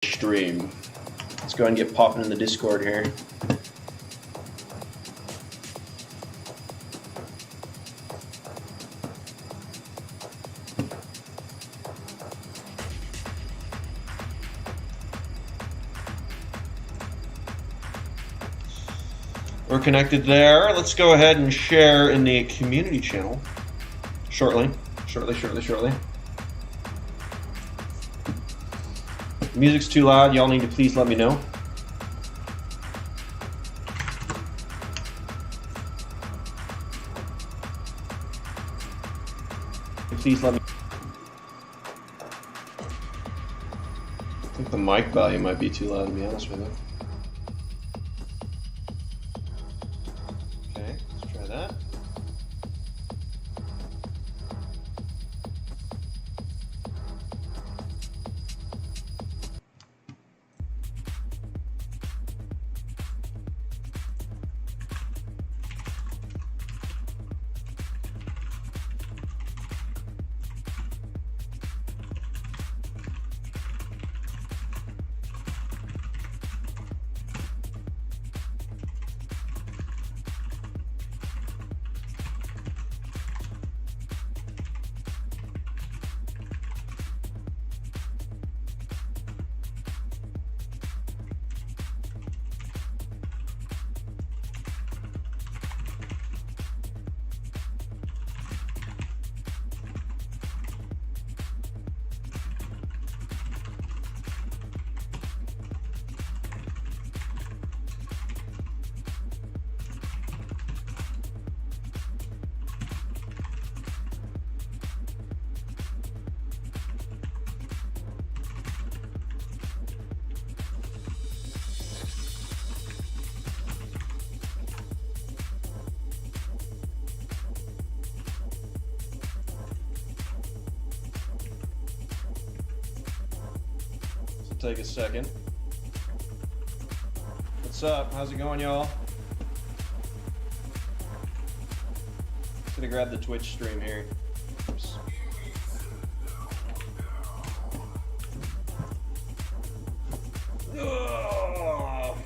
stream. Let's go ahead and get popping in the Discord here. We're connected there. Let's go ahead and share in the community channel shortly. The music's too loud. Y'all need to please let me know. Please let me. I think the mic volume might be too loud, to be honest with you. Okay, let's try that. Take a second. What's up? How's it going, y'all? Just gonna grab the Twitch stream here. Oops. Oh.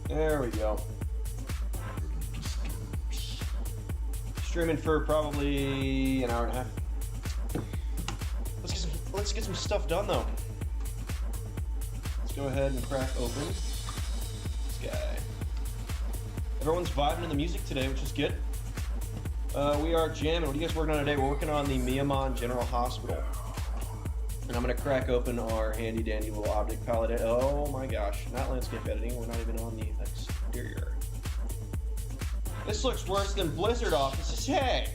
There we go. Streaming for probably an hour and a half. Let's get some stuff done though. Let's go ahead and crack open this guy. Everyone's vibing in the music today, which is good. We are jamming. What are you guys working on today? We're working on the Myanmar General Hospital. And I'm going to crack open our handy dandy little object palette. Oh my gosh, not landscape editing. We're not even on the exterior. This looks worse than Blizzard offices. Hey!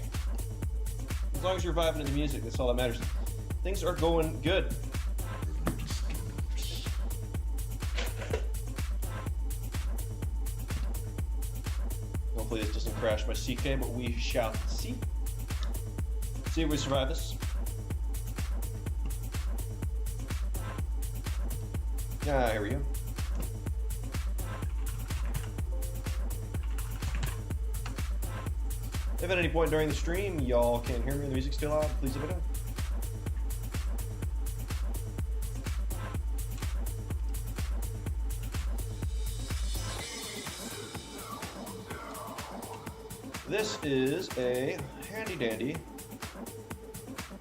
As long as you're vibing to the music, that's all that matters. Things are going good. Hopefully this doesn't crash my CK, but we shall see. See if we survive this. Ah, here we go. If at any point during the stream y'all can't hear me and the music's too loud, please let me know. This is a handy dandy.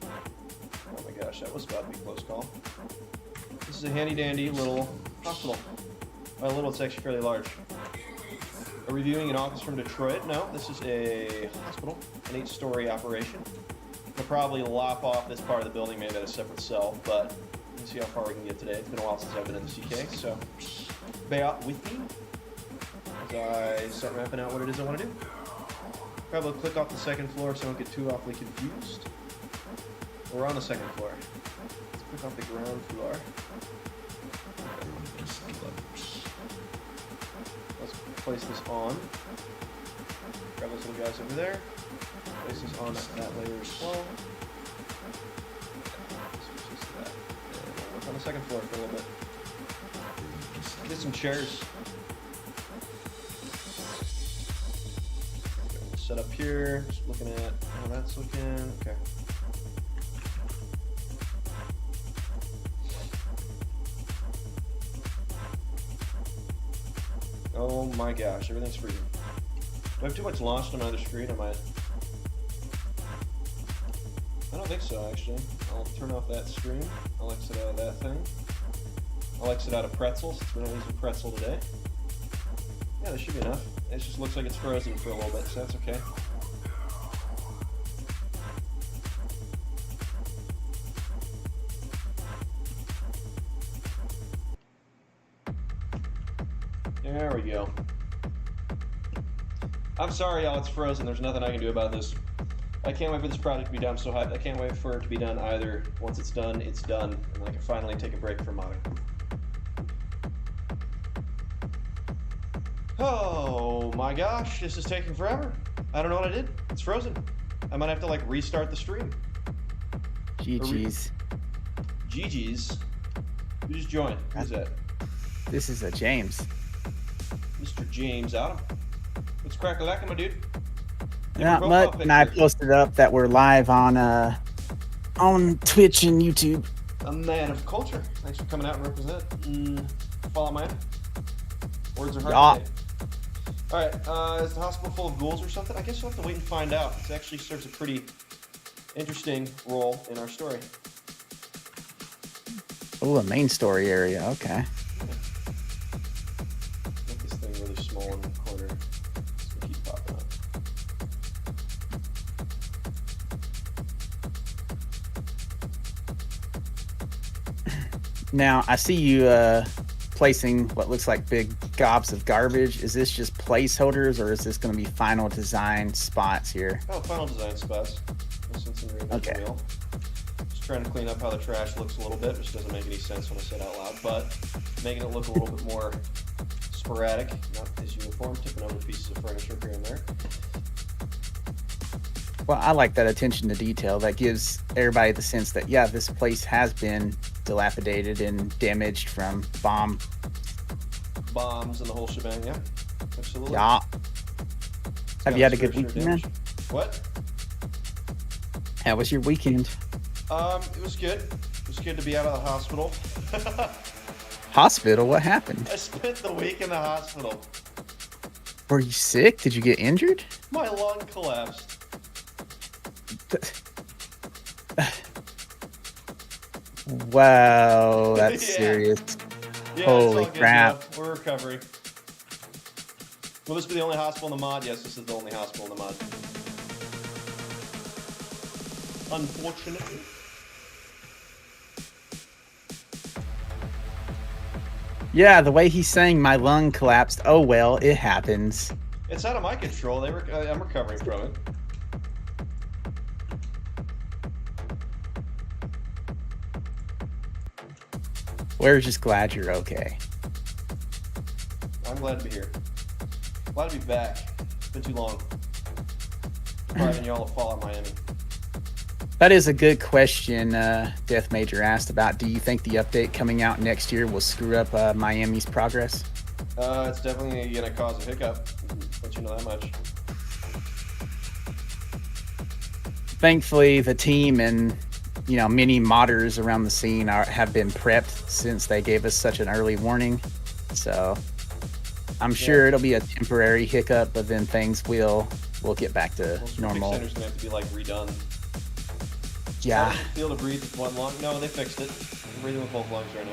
Oh my gosh, that was about to be a close call. This is a handy dandy little hospital. By little, it's actually fairly large. Are we viewing an office from Detroit? No, this is a hospital, an 8-story operation. We'll probably lop off this part of the building, made that a separate cell, but let's see how far we can get today. It's been a while since I've been in the CK, so bear with me as I start mapping out what it is I want to do. Probably click off the second floor so I don't get too awfully confused. We're on the second floor. Let's click off the ground floor. Let's place this on. Grab those little guys over there. Place this on that layer as well. Switch this to that. second floor for a little bit. Just get some chairs. Set up here. Just looking at how that's looking. Okay. Oh my gosh, everything's freezing. Do I have too much launched on my other screen? I might. I don't think so, actually. I'll turn off that screen. I'll exit out of that thing. I'll exit out of pretzel since we're not using pretzel today. Yeah, that should be enough. It just looks like it's frozen for a little bit, so that's okay. There we go. I'm sorry, y'all, it's frozen. There's nothing I can do about this. I can't wait for this project to be done. I'm so hyped. I can't wait for it to be done either. Once it's done, and I can finally take a break from modding. Oh my gosh, this is taking forever. I don't know what I did. It's frozen. I might have to like restart the stream. GG's. GG's. Who just joined? Who's that? This is a James. Mr. James Adam. What's crack-a-lackin', my dude? Not much, and I posted up that we're live on Twitch and YouTube. A man of culture. Thanks for coming out and represent. Follow my words are hard to say. All right, is the hospital full of ghouls or something? I guess we'll have to wait and find out. This actually serves a pretty interesting role in our story. Oh, a main story area. Okay. Make this thing really small in the corner. So keep popping up. Now I see you placing what looks like big gobs of garbage. Is this just placeholders, or is this going to be final design spots here? Oh, final design spots. Okay. Just trying to clean up how the trash looks a little bit, which doesn't make any sense when I say it out loud, but making it look a little bit more sporadic, not as uniform, tipping over pieces of furniture here and there. Well, I like that attention to detail. That gives everybody the sense that, yeah, this place has been dilapidated and damaged from bombs and the whole shebang. Yeah, absolutely. Yeah. Have you had a good weekend, man? What? How was your weekend? It was good. It was good to be out of the hospital. Hospital? What happened? I spent the week in the hospital. Were you sick? Did you get injured? My lung collapsed. Wow, that's serious. Yeah, holy it's all crap. Good, we're recovering. Will this be the only hospital in the mod? Yes, this is the only hospital in the mod. Unfortunately. Yeah, the way he's saying my lung collapsed. Oh well, it happens. It's out of my control. I'm recovering from it. We're just glad you're okay. I'm glad to be here. Glad to be back. It's been too long. Depriving y'all of Fallout Miami. That is a good question. Death Major asked about. Do you think the update coming out next year will screw up Miami's progress? It's definitely gonna cause a hiccup. Let you know that much. Thankfully, the team and many modders around the scene have been prepped since they gave us such an early warning. So I'm sure it'll be a temporary hiccup, but then things will get back to normal. The center's gonna have to be like redone. Yeah. Feel to breathe with one lung. No, they fixed it. I'm breathing with both lungs right now.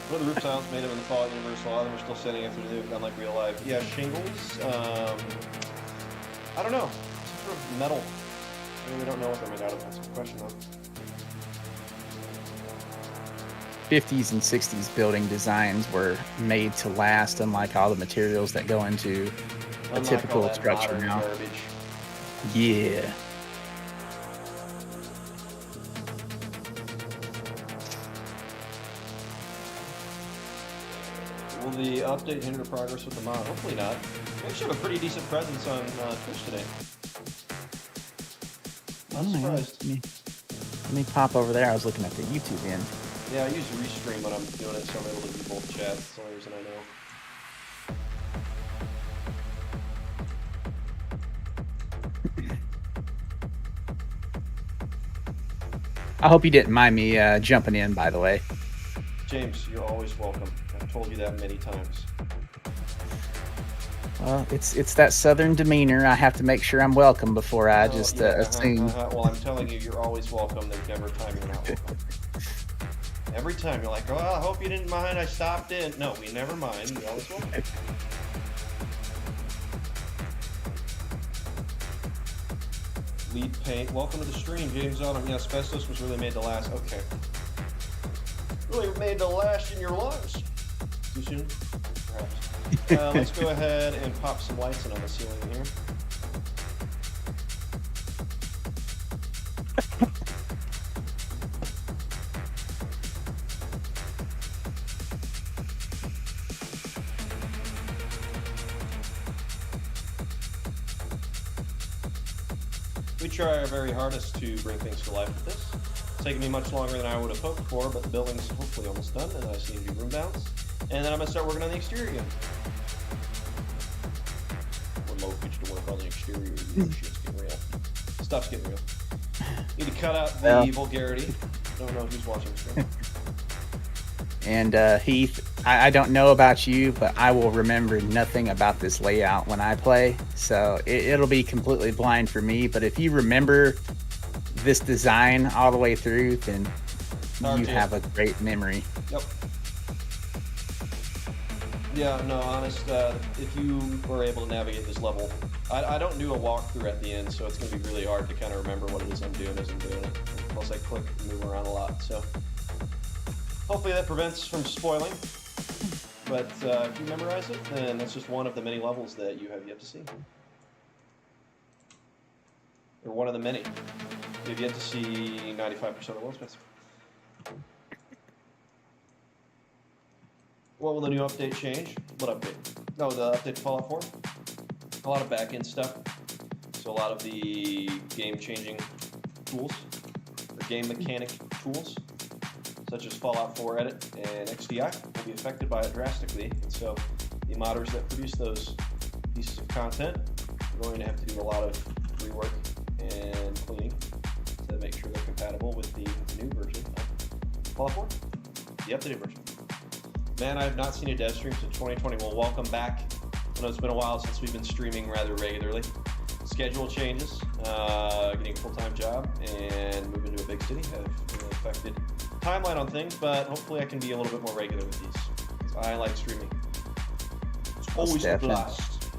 What are the roof tiles made of in the Fallout universe? A lot of them are still sitting after they've done like real life. Yeah, shingles. I don't know. Some sort of metal. I really don't know what they're made out of. That's a good question though. 50s and 60s building designs were made to last, unlike all the materials that go into a typical structure now. Garbage. Yeah. We'll the update hinder progress with the mod? Hopefully not. We actually have a pretty decent presence on Twitch today. I'm surprised. Let me pop over there. I was looking at the YouTube end. Yeah, I use Restream when I'm doing it, so I'm able to do both chats. That's the only reason I know. I hope you didn't mind me jumping in, by the way. James, you're always welcome. I've told you that many times. Well, it's that southern demeanor. I have to make sure I'm welcome before I assume. Well, I'm telling you, you're always welcome. There's never a time you're not welcome. Every time you're like, oh, I hope you didn't mind. I stopped in. No, we never mind. You're always welcome. Lead paint. Welcome to the stream, James Autumn. Yeah, asbestos was really made to last. Okay. Really made to last in your lungs. Too soon? Perhaps. Let's go ahead and pop some lights in on the ceiling here. We try our very hardest to bring things to life with this. It's taken me much longer than I would have hoped for, but the building's hopefully almost done, and I just need to do room balance. And then I'm going to start working on the exterior again. Remote gets to work on the exterior. Shit's getting real. Stuff's getting real. Need to cut out the vulgarity. Don't know who's watching the stream. And Heath, I don't know about you, but I will remember nothing about this layout when I play. So it'll be completely blind for me. But if you remember this design all the way through, then you have a great memory. Yep. Yeah, no, honest, if you were able to navigate this level, I don't do a walkthrough at the end, so it's going to be really hard to kind of remember what it is I'm doing as I'm doing it. Plus I click and move around a lot, so hopefully that prevents from spoiling. But if you memorize it, then that's just one of the many levels that you have yet to see. Or one of the many. You have yet to see 95% of the world space. What will the new update change? What update? No, the update to Fallout 4. A lot of back-end stuff. So a lot of the game-changing tools, or game mechanic tools, such as Fallout 4 Edit and XDI, will be affected by it drastically. And so the modders that produce those pieces of content are going to have to do a lot of rework and cleaning to make sure they're compatible with the new version of Fallout 4, the updated version. Man, I have not seen a dev stream since 2020. Well, welcome back. I know it's been a while since we've been streaming rather regularly. Schedule changes, getting a full-time job, and moving to a big city have really affected timeline on things, but hopefully I can be a little bit more regular with these. I like streaming. It's always a blast.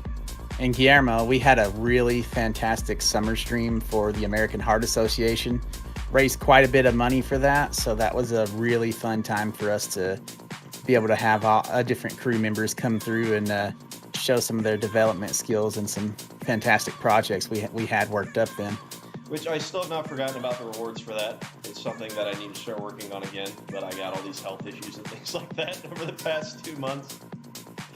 And Guillermo, we had a really fantastic summer stream for the American Heart Association. Raised quite a bit of money for that, so that was a really fun time for us to be able to have different crew members come through and show some of their development skills and some fantastic projects we had worked up then. Which I still have not forgotten about the rewards for that. It's something that I need to start working on again, but I got all these health issues and things like that over the past 2 months.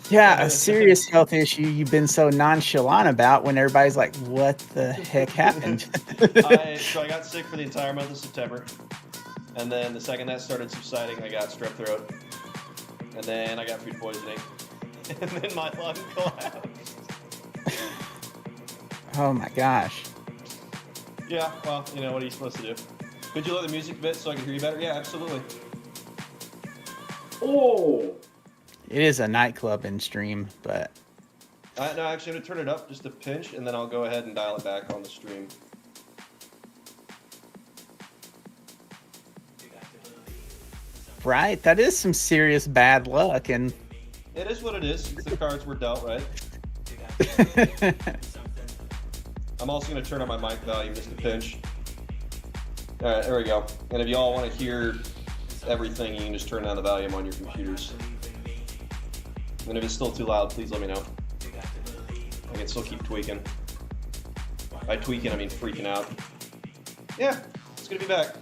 Yeah, a serious health issue you've been so nonchalant about when everybody's like, what the heck happened? So I got sick for the entire month of September. And then the second that started subsiding, I got strep throat. And then I got food poisoning. And then my lung collapsed. Oh my gosh. Yeah, well, you know, what are you supposed to do? Could you lower the music a bit so I can hear you better? Yeah, absolutely. Oh! It is a nightclub in stream, but... no, actually, I'm going to turn it up just a pinch, and then I'll go ahead and dial it back on the stream. Right, that is some serious bad luck, and... It is what it is. The cards were dealt, right? I'm also going to turn on my mic volume just a pinch. All right, there we go. And if you all want to hear everything, you can just turn down the volume on your computers. And if it's still too loud, please let me know. I can still keep tweaking. By tweaking, I mean freaking out. Yeah, it's good to be back.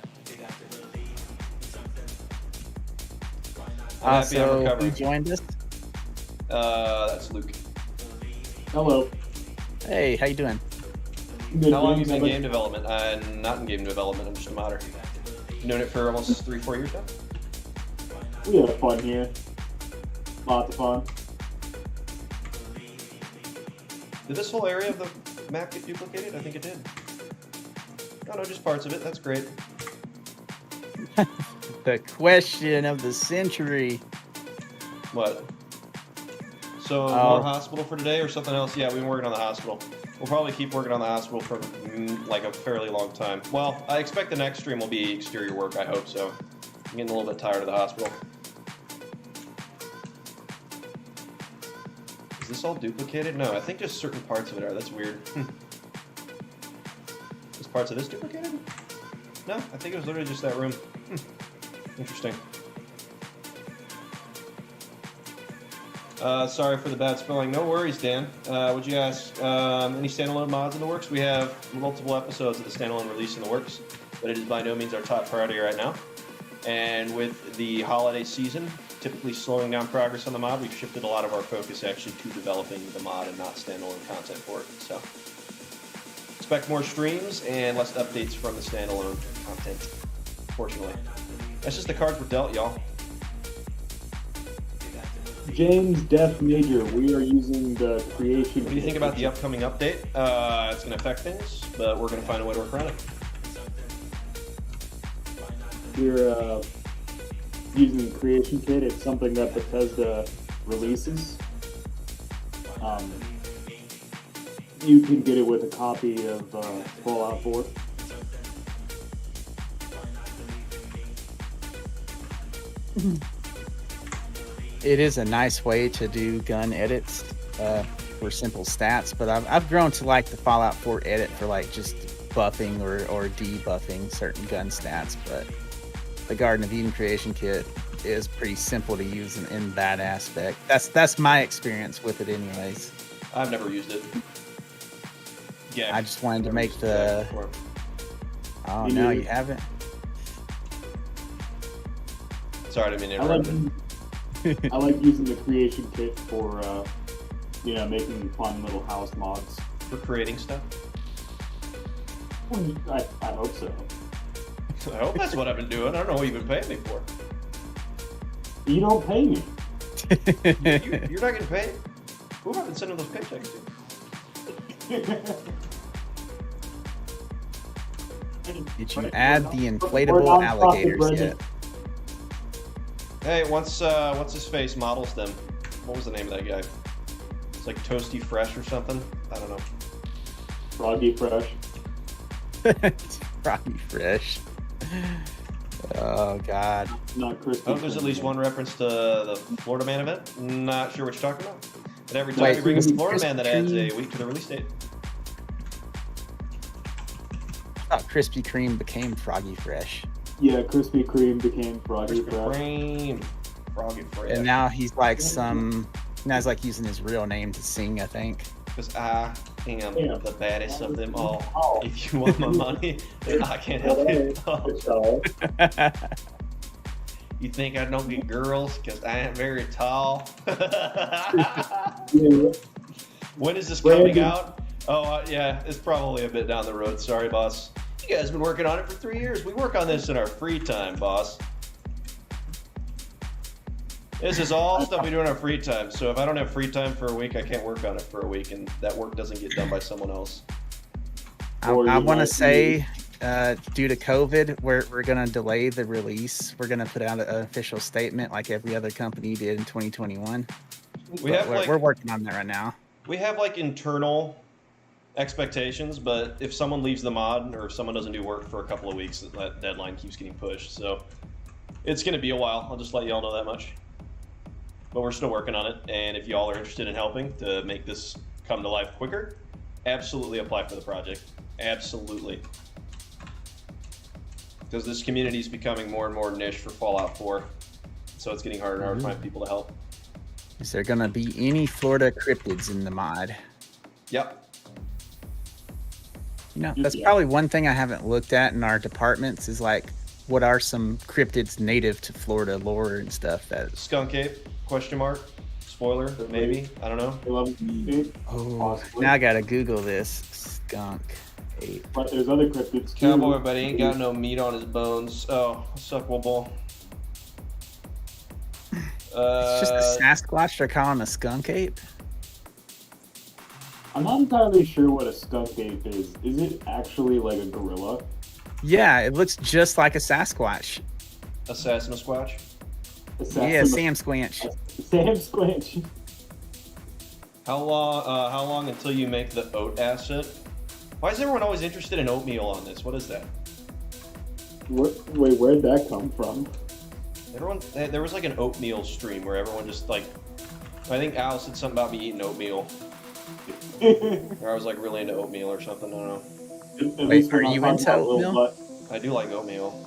So who joined us? That's Luke. Hello. Hey, how you doing? Good, How long have James. you been in How game development? Not in game development, I'm just a modder. Been doing it for almost 3-4 years now? about- We have fun here. Lots of fun. Did this whole area of the map get duplicated? I think it did. Oh no, just parts of it. That's great. The question of the century. What? So, Oh. more hospital for today or something else? Yeah, we've been working on the hospital. We'll probably keep working on the hospital for like a fairly long time. Well, I expect the next stream will be exterior work. I hope so. I'm getting a little bit tired of the hospital. Is this all duplicated? No, I think just certain parts of it are. That's weird. Is parts of this duplicated? No, I think it was literally just that room. Interesting. Sorry for the bad spelling. No worries, Dan. Would you ask any standalone mods in the works? We have multiple episodes of the standalone release in the works, but it is by no means our top priority right now. And with the holiday season typically slowing down progress on the mod, we've shifted a lot of our focus actually to developing the mod and not standalone content for it. So expect more streams and less updates from the standalone content, fortunately. That's just the cards we're dealt, y'all. James Death Major, we are using the creation. What do you think about the upcoming update? It's going to affect things, but we're going to find a way to work around it. We're using the creation kit. It's something that Bethesda releases. You can get it with a copy of Fallout 4. It is a nice way to do gun edits for simple stats, but I've grown to like the Fallout 4 edit for like just buffing or debuffing certain gun stats. But the Garden of Eden creation kit is pretty simple to use in that aspect. That's my experience with it, anyways. I've never used it. Yeah, I just wanted to make used that the. before. Oh You no, do? you haven't. Sorry, I didn't mean to I like, interrupt. I like using the creation kit for, making fun little house mods. For creating stuff. I hope so. I hope that's what I've been doing. I don't know what you've been paying me for. You don't pay me. You're not getting paid? Who have I been sending those paychecks to? Did you add the inflatable alligators yet? Hey, what's his face models them? What was the name of that guy? It's like Toasty Fresh or something. I don't know. Froggy Fresh. Froggy Fresh. Oh God. Not crispy. I hope there's at least one reference to the Florida Man event. Not sure what you're talking about. And every time Wait, you bring up the Krispy Florida Man, that adds a Kreme? week to the release date. I thought Krispy Kreme became Froggy Fresh, Yeah, Krispy Kreme became Froggy Krispy Fresh. Kreme, Froggy Fresh. and now he's like now he's like using his real name to sing, I think. Because I am Yeah. the baddest of them all. Oh. If you want my money, then I can't help it. So, You think I don't get girls because I am very tall? yeah, When is this coming Brandon. out? Oh, yeah, it's probably a bit down the road. Sorry, boss. You guys have been working on it for 3 years. We work on this in our free time, boss. This is all stuff we do in our free time. So if I don't have free time for a week, I can't work on it for a week, and that work doesn't get done by someone else. I Or you want to might say, due to COVID, we're gonna delay the release. We're gonna put out an official statement like every other company did in 2021. We have We're working on that right now. we have like internal expectations, but if someone leaves the mod or if someone doesn't do work for a couple of weeks, that deadline keeps getting pushed. So it's going to be a while. I'll just let y'all know that much. But we're still working on it, and if y'all are interested in helping to make this come to life quicker, absolutely apply for the project. Absolutely. Because this community is becoming more and more niche for Fallout 4, so it's getting harder and harder to find people to help. Is there gonna be any Florida cryptids in the mod? Yep. You know, that's Yeah. probably one thing I haven't looked at in our departments is like, what are some cryptids native to Florida lore and stuff that Skunk Ape, question mark. Spoiler, maybe. I don't know. 11 Oh, possibly. now I gotta Google this. Skunk ape. But there's other cryptids too. Cowboy, but he ain't got no meat on his bones. Oh, suckable. It's just a Sasquatch. They're calling a skunk ape. I'm not entirely sure what a skunk ape is. Is it actually like a gorilla? Yeah, it looks just like a Sasquatch. Assassin Squatch. Yeah, Sam Squanch. Sam Squanch. How long until you make the oat acid? Why is everyone always interested in oatmeal on this? What is that? Wait, where'd that come from? There was like an oatmeal stream where everyone just like, I think Al said something about me eating oatmeal. Or I was like really into oatmeal or something, I don't know. Wait, are you into oatmeal? I do like oatmeal.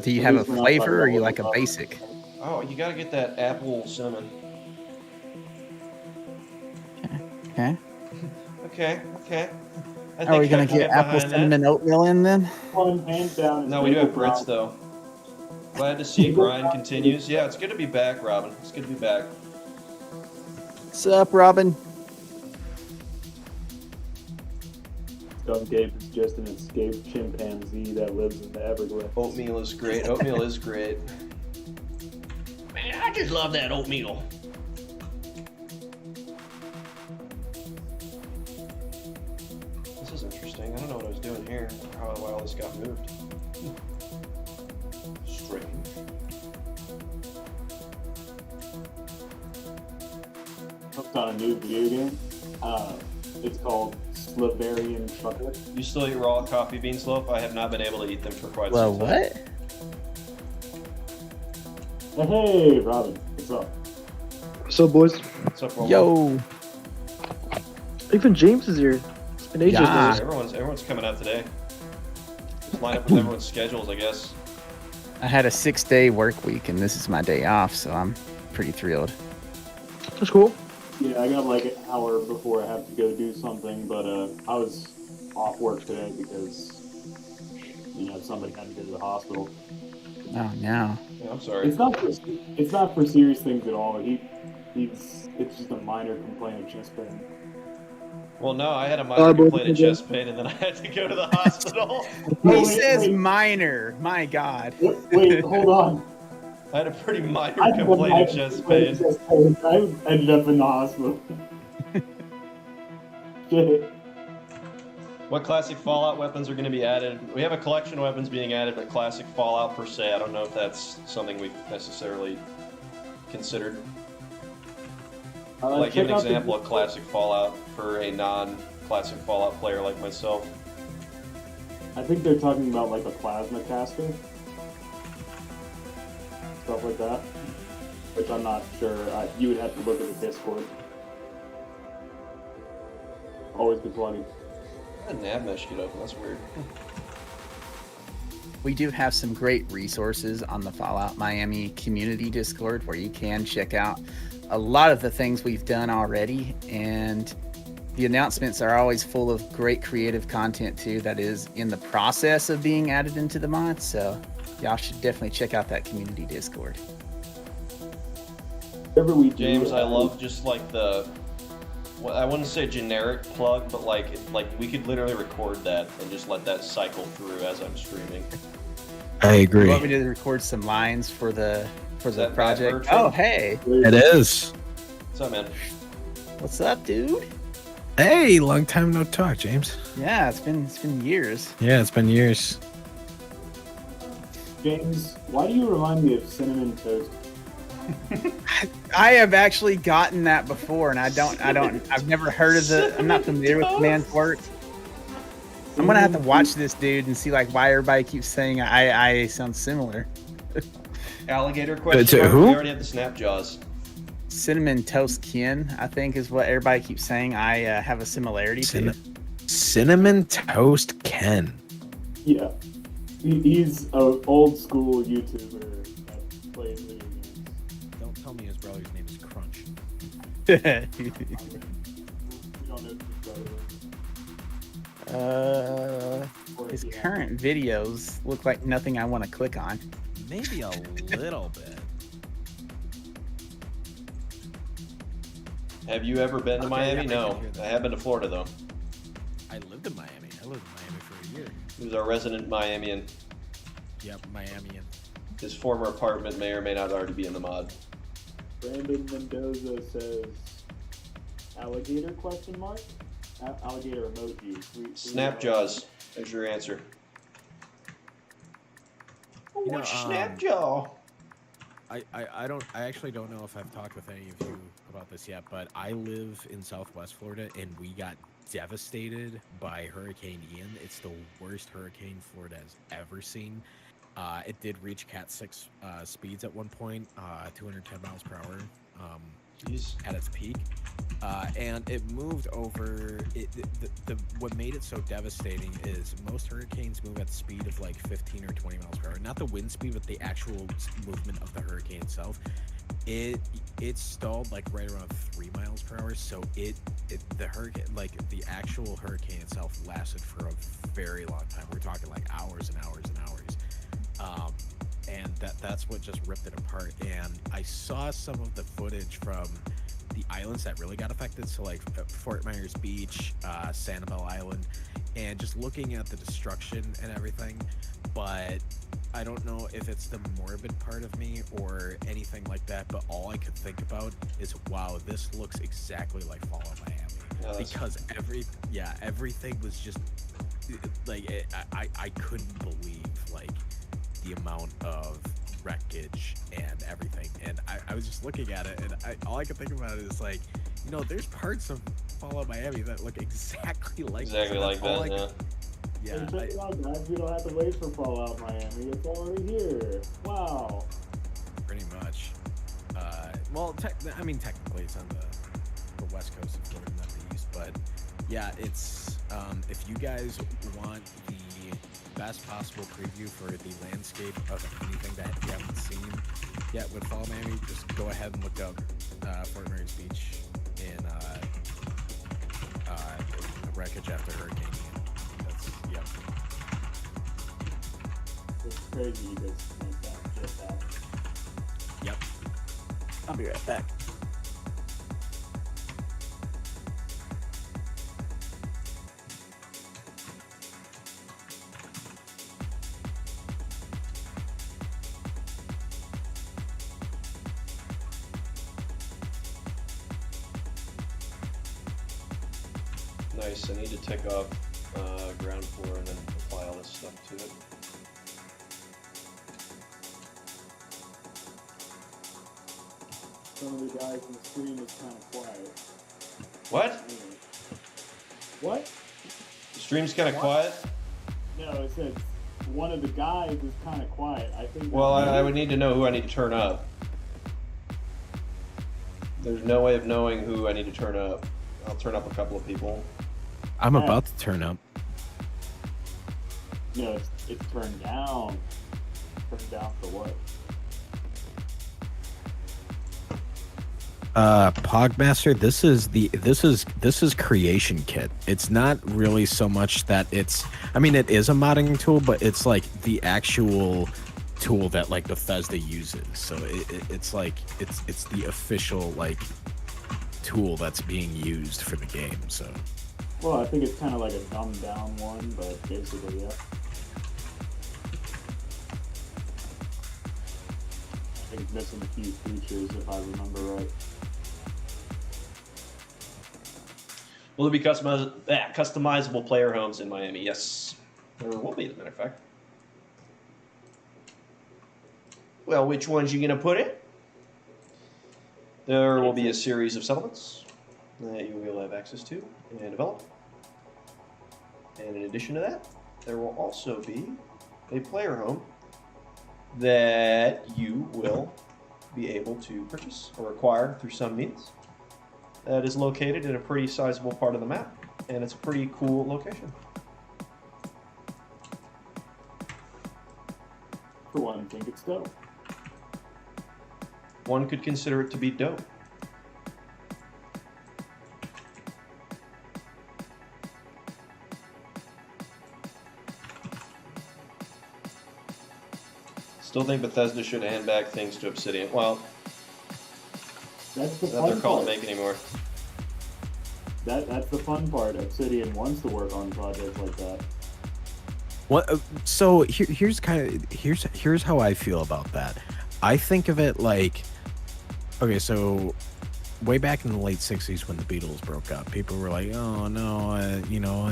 Do you have a flavor or you like a basic? Oh, you gotta get that apple cinnamon. Okay. Okay. Are we gonna get apple cinnamon oatmeal in then? Hands down. No, we do have Brits though. Glad to see grind continues. Yeah, it's good to be back, Robin. It's good to be back. What's up, Robin? Skunk ape is just an escaped chimpanzee that lives in the Everglades. Oatmeal is great. Oatmeal is great. Man, I just love that oatmeal. This is interesting. I don't know what I was doing here. Why all this got moved. Strange. Hooked on a new video game. It's called Slavarian Trucker. You still eat raw coffee beans, Slope? I have not been able to eat them for quite Well, some time. what? Hey, Robin, what's up? What's up, boys? What's up, Romo? Yo. Even James is here. It's been ages Yeah. now. Everyone's coming out today. Just line up with everyone's schedules, I guess. I had a 6-day work week and this is my day off, so I'm pretty thrilled. That's cool. Yeah, I got like an hour before I have to go do something, but I was off work today because, somebody had to go to the hospital. Oh, no. Yeah, I'm sorry. It's not for serious things at all. It's just a minor complaint of chest pain. Well, no, I had a minor boy, complaint of chest pain, and then I had to go to the hospital. He says minor. My God. Wait, hold on. I had a pretty minor I complaint of chest pain. I ended up in the hospital. Shit. What classic Fallout weapons are going to be added? We have a collection of weapons being added, but classic Fallout per se, I don't know if that's something we've necessarily considered. Like, give an example of classic Fallout for a non-classic Fallout player like myself. I think they're talking about like a plasma caster. Stuff like that. Which I'm not sure. You would have to look at the Discord. Always be plugging. How did nav mesh get open? That's weird. We do have some great resources on the Fallout Miami community Discord where you can check out a lot of the things we've done already, and the announcements are always full of great creative content too that is in the process of being added into the mod, so y'all should definitely check out that community Discord. Whatever we do, James, I love just like the, well, I wouldn't say generic plug, but like we could literally record that and just let that cycle through as I'm streaming. I agree. You want me to record some lines for the that project? Bad Oh, hey. It is. What's up, man? What's up, dude? Hey, long time no talk, James. Yeah, it's been years. Yeah, it's been years. James, why do you remind me of cinnamon toast? I have actually gotten that before, and I've never heard of I'm not familiar with the man's work. I'm gonna have to watch this dude and see like why everybody keeps saying I sound similar. Alligator question. To mark? who? We already have the snap jaws. Cinnamon Toast Kin, I think, is what everybody keeps saying. I have a similarity to. Cinnamon Toast Ken. Yeah. He's an old school YouTuber that plays video games. Don't tell me his brother's name is Crunch. We don't know if his brother His current videos look like nothing I want to click on. Maybe a little bit. Have you ever been to Okay, Miami? yeah, I No. can hear that. I have been to Florida, though. I lived in Miami. I lived in Miami for a year. He was our resident Miamian. Yep, Miami. And His former apartment may or may not already be in the mod. Brandon Mendoza says, alligator question mark? Alligator emoji. Snapjaws. There's your answer. Oh, You know, what's Snapjaw? I actually don't know if I've talked with any of you about this yet, but I live in Southwest Florida and we got devastated by Hurricane Ian. It's the worst hurricane Florida has ever seen. It did reach Cat 6 speeds at one point, 210 miles per hour Jeez. at its peak. And it moved over. What made it so devastating is most hurricanes move at the speed of like 15 or 20 miles per hour. Not the wind speed, but the actual movement of the hurricane itself. It stalled like right around 3 miles per hour. So the hurricane, like the actual hurricane itself, lasted for a very long time. We're talking like hours and hours and hours. And that's what just ripped it apart. And I saw some of the footage from the islands that really got affected, so like Fort Myers Beach, Sanibel Island, and just looking at the destruction and everything. But I don't know if it's the morbid part of me or anything like that, but all I could think about is, wow, this looks exactly like Fallout Miami. Because everything was just like I couldn't believe like the amount of wreckage and everything, and I was just looking at it, and all I could think about is like, you know, there's parts of Fallout Miami that look exactly like Like that, Hey, check it out, guys. We don't have to wait for Fallout Miami. It's already here. Wow. pretty much. Well, technically it's on the west coast of Florida, not the east, but yeah, it's if you guys want the best possible preview for the landscape of anything that you haven't seen yet with Fallout Miami, just go ahead and look up Fort Myers Beach in the wreckage after Hurricane Ian. That's, yep. It's crazy you guys make that just happen. Yep. I'll be right back. Nice. I need to take off ground floor and then apply all this stuff to it. Some of the guys in the stream is kind of quiet. What? Anyway. What? The stream's kind of quiet? No, it says one of the guys is kind of quiet. I think. Well, I would need to know who I need to turn up. There's no way of knowing who I need to turn up. I'll turn up a couple of people. I'm about to turn up. No, it's turned down. Turned down for what? Pogmaster, this is creation kit. It's not really so much that it's, I mean, it is a modding tool, but it's like the actual tool that like Bethesda uses. So it's like it's the official like tool that's being used for the game. So Well, I think it's kind of like a dumbed down one, but basically, yeah. I think it's missing a few features if I remember right. Will there be customizable player homes in Miami? Yes. There will be, as a matter of fact. Well, which ones you going to put in? There will be a series of settlements that you will have access to and develop. And in addition to that, there will also be a player home that you will be able to purchase or acquire through some means. That is located in a pretty sizable part of the map, and it's a pretty cool location. For one, I think it's dope. One could consider it to be dope. Still think Bethesda should hand back things to Obsidian. Well, That's the it's not their fun call to part. make anymore. that's the fun part. Obsidian wants to work on projects like that. What? So here's how I feel about that. I think of it like, okay, so way back in the late 60s when the Beatles broke up, people were like, oh no,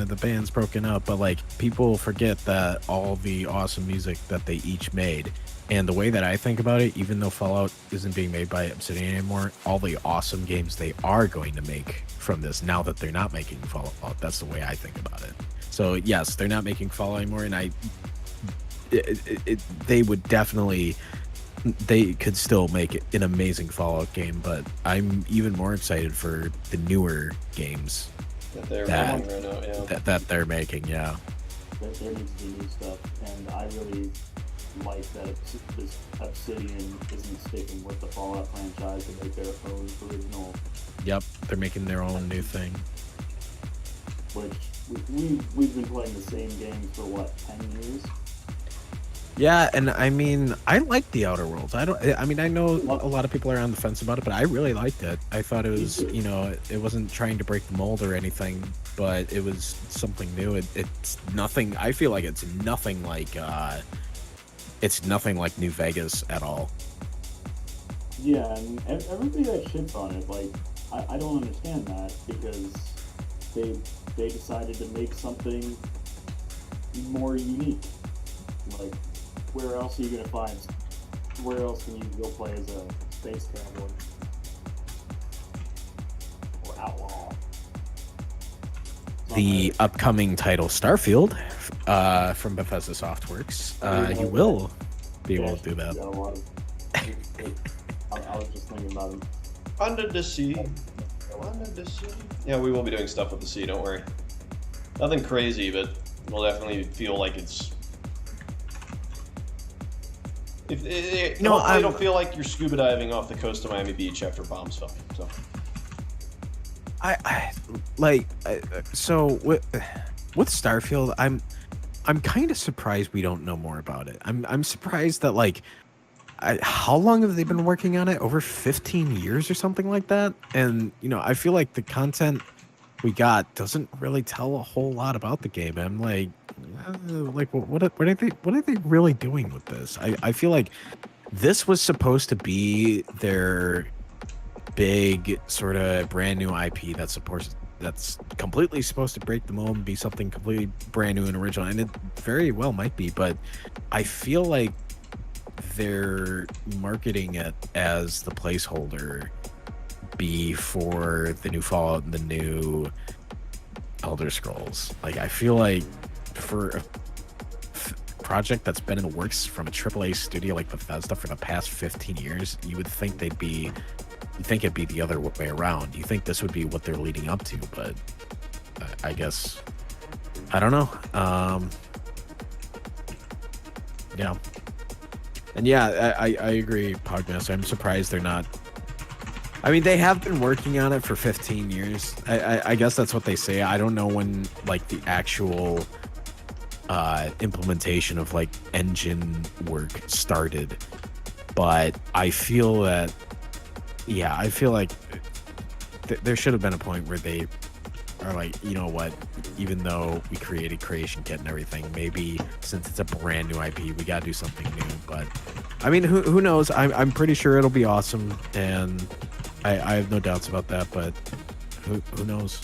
the band's broken up, but like people forget that all the awesome music that they each made. And the way that I think about it, even though Fallout isn't being made by Obsidian anymore, all the awesome games they are going to make from this, now that they're not making Fallout, that's the way I think about it. So yes, they're not making Fallout anymore, and they would definitely, they could still make an amazing Fallout game, but I'm even more excited for the newer games that they're making right now. Yeah. that they're making. Yeah. There needs to be new stuff, and I really like that this Obsidian isn't sticking with the Fallout franchise to make their own original. Yep, they're making their own new thing. Which we've been playing the same games for what, 10 years? Yeah, and I mean, I like the Outer Worlds. I know a lot of people are on the fence about it, but I really liked it. I thought it was, it wasn't trying to break the mold or anything, but it was something new. It's nothing. I feel like it's nothing like New Vegas at all. Yeah, and everybody that shits on it, like, I don't understand that, because they decided to make something more unique. Like, where else are you gonna find? Where else can you go play as a space cowboy or outlaw? The upcoming title Starfield from Bethesda Softworks, you will be able to do that. I was just thinking about it. Under the sea. Yeah, we will be doing stuff with the sea, don't worry. Nothing crazy, but we'll definitely feel like it's... Hopefully it'll feel like you're scuba diving off the coast of Miami Beach after bombs fell. So, so with Starfield, I'm kind of surprised we don't know more about it. I'm surprised that how long have they been working on it? Over 15 years or something like that. And I feel like the content we got doesn't really tell a whole lot about the game. I'm what are they really doing with this? I feel like this was supposed to be their big sort of brand new IP that's completely supposed to break the mold and be something completely brand new and original, and it very well might be, but I feel like they're marketing it as the placeholder be for the new Fallout and the new Elder Scrolls. I feel like for a project that's been in the works from a AAA studio like Bethesda for the past 15 years, you would think it'd be the other way around. You think this would be what they're leading up to, but I guess I don't know. Yeah. And yeah, I agree, Pogmas. I'm surprised they're not. I mean, they have been working on it for 15 years. I guess that's what they say. I don't know when the actual implementation of engine work started, but I feel that there should have been a point where they are you know what, even though we created Creation Kit and everything, maybe since it's a brand new IP, we gotta do something new. But I mean, who knows? I'm pretty sure it'll be awesome, and I have no doubts about that, but who knows?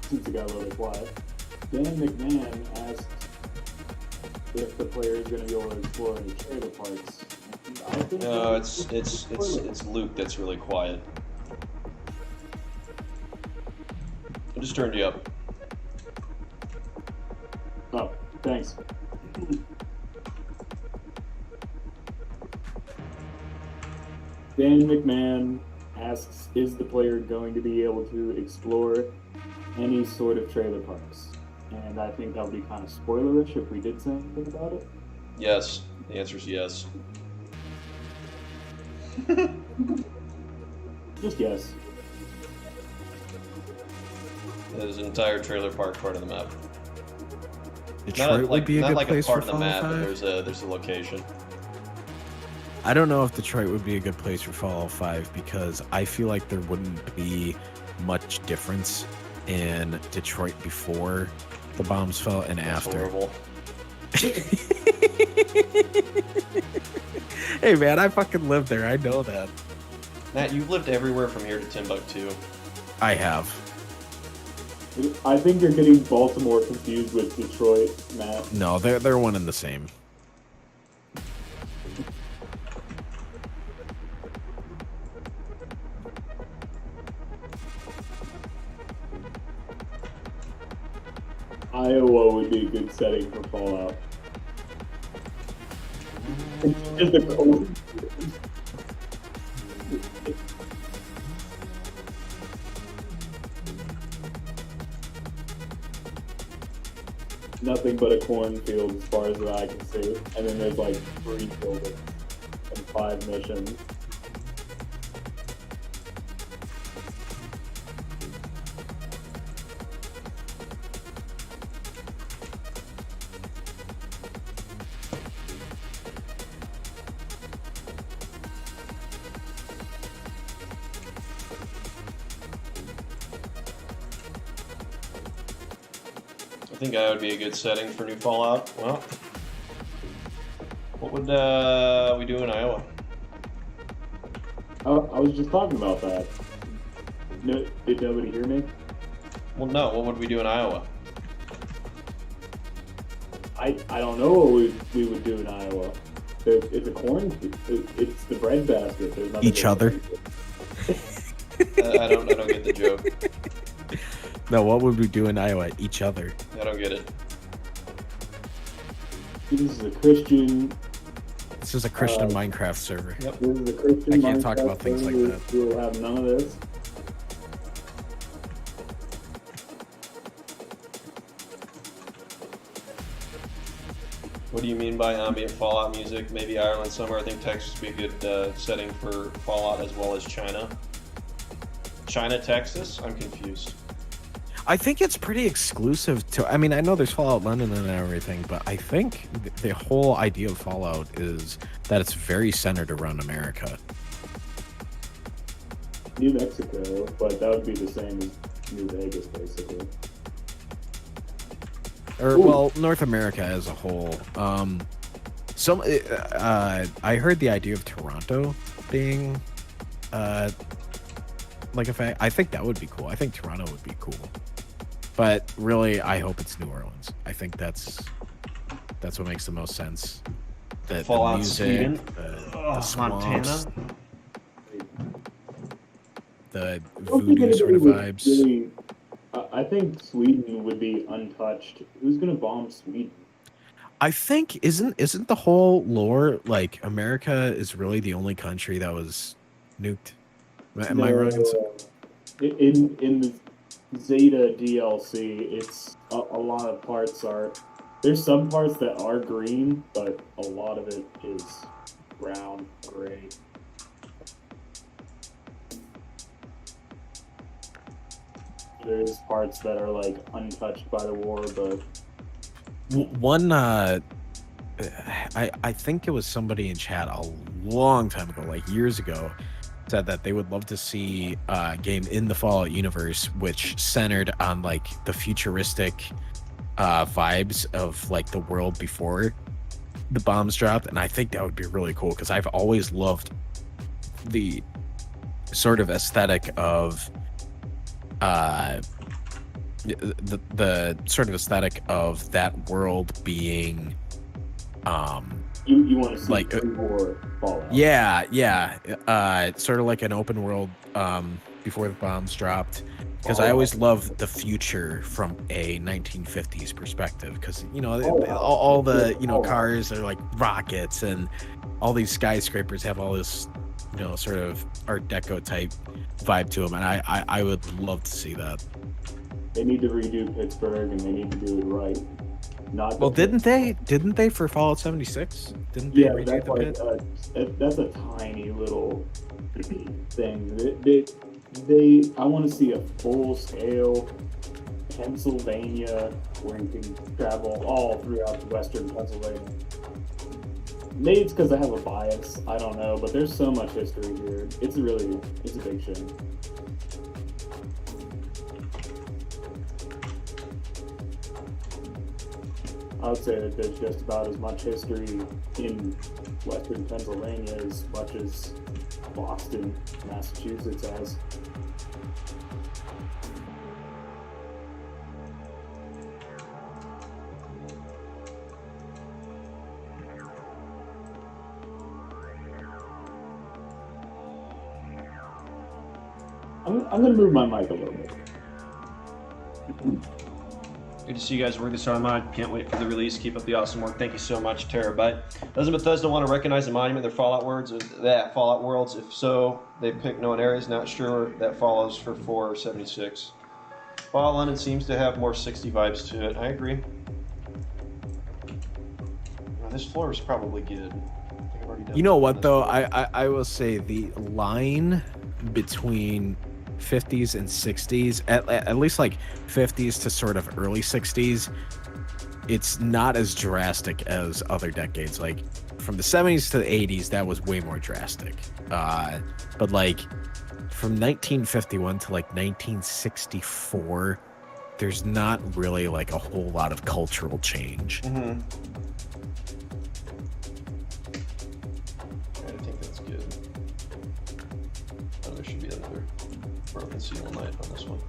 Since it got a little bit quiet, Dan McMahon asked if the player is going to be able to explore any trailer parks. And I think No, it's Luke that's really quiet. I just turned you up. Oh, thanks. Dan McMahon asks, is the player going to be able to explore any sort of trailer parks? And I think that would be kind of spoilerish if we did say anything about it. Yes. The answer is yes. Just yes. There's an entire trailer park part of the map. Detroit would be a not good like place a part for of the map, Fallout but 5. there's a location. I don't know if Detroit would be a good place for Fallout 5 because I feel like there wouldn't be much difference in Detroit before the bombs fell and That's after. horrible. Hey man, I fucking lived there. I know that. Matt, you've lived everywhere from here to Timbuktu. I have. I think you're getting Baltimore confused with Detroit, Matt. No, they're one and the same. Iowa would be a good setting for Fallout. It's just a cold. Nothing but a cornfield as far as I can see. And then there's like 3 buildings and 5 missions. I think that would be a good setting for new Fallout. Well, what would we do in Iowa? Oh, I was just talking about that. No, did nobody hear me? Well, no. What would we do in Iowa? I don't know what we would do in Iowa. It's a cornfield. It's the breadbasket. There's nothing. Each other. I don't get the joke. No, what would we do in Iowa? Each other. I don't get it. This is a Christian. This is a Christian Minecraft server. Yep. This is a Christian. I can't talk Minecraft about things like server. that. We'll have none of this. What do you mean by ambient Fallout music? Maybe Ireland somewhere. I think Texas would be a good setting for Fallout as well as China. China, Texas? I'm confused. I think it's pretty exclusive to. I mean, I know there's Fallout London and everything, but I think the whole idea of Fallout is that it's very centered around America. New Mexico, but that would be the same as New Vegas, basically. Or Ooh. well, North America as a whole. I heard the idea of Toronto being like a fact. I think that would be cool. I think Toronto would be cool. But really, I hope it's New Orleans. I think that's what makes the most sense. The Fallout music, Sweden? the swamps, Montana? the I don't think voodoo sort of anybody would vibes. really- I think Sweden would be untouched. Who's gonna bomb Sweden? I think isn't the whole lore like America is really the only country that was nuked? Am I wrong? In the Zeta DLC, it's a lot of parts are. There's some parts that are green, but a lot of it is brown, gray. There's parts that are like untouched by the war, but One, I think it was somebody in chat a long time ago, like years ago, said that they would love to see a game in the Fallout universe which centered on like the futuristic vibes of like the world before the bombs dropped, and I think that would be really cool because I've always loved the sort of aesthetic of the sort of aesthetic of that world being You want to see Like, pre-war Fallout? yeah. Sort of like an open world before the bombs dropped. Because I always loved the future from a 1950s perspective. Because all the cars are like rockets, and all these skyscrapers have all this sort of Art Deco type vibe to them, and I would love to see that. They need to redo Pittsburgh, and they need to do it right. Not Well, the didn't they for Fallout 76? Didn't they Yeah, redo that's the pit? that's a tiny little thing. I want to see a full scale Pennsylvania where you can travel all throughout Western Pennsylvania. Maybe it's because I have a bias. I don't know, but there's so much history here. It's a big shame. I would say that there's just about as much history in Western Pennsylvania as much as Boston, Massachusetts has. I'm going to move my mic a little bit. Good to see you guys work this hard on. Can't wait for the release. Keep up the awesome work. Thank you so much, Terabyte. Doesn't Bethesda want to recognize the monument their Fallout worlds? Fallout worlds? If so, they pick known areas. Not sure that follows for 4 or 76. Fallout London seems to have more 60 vibes to it. I agree. Well, this floor is probably good. I think I've already done You know what this though? floor. I will say the line between 50s and 60s, at least like 50s to sort of early 60s, it's not as drastic as other decades. Like from the 70s to the 80s, that was way more drastic. But like from 1951 to like 1964, there's not really like a whole lot of cultural change. Mm-hmm. I think that's good. Oh, there should be another broken seal knight on this one.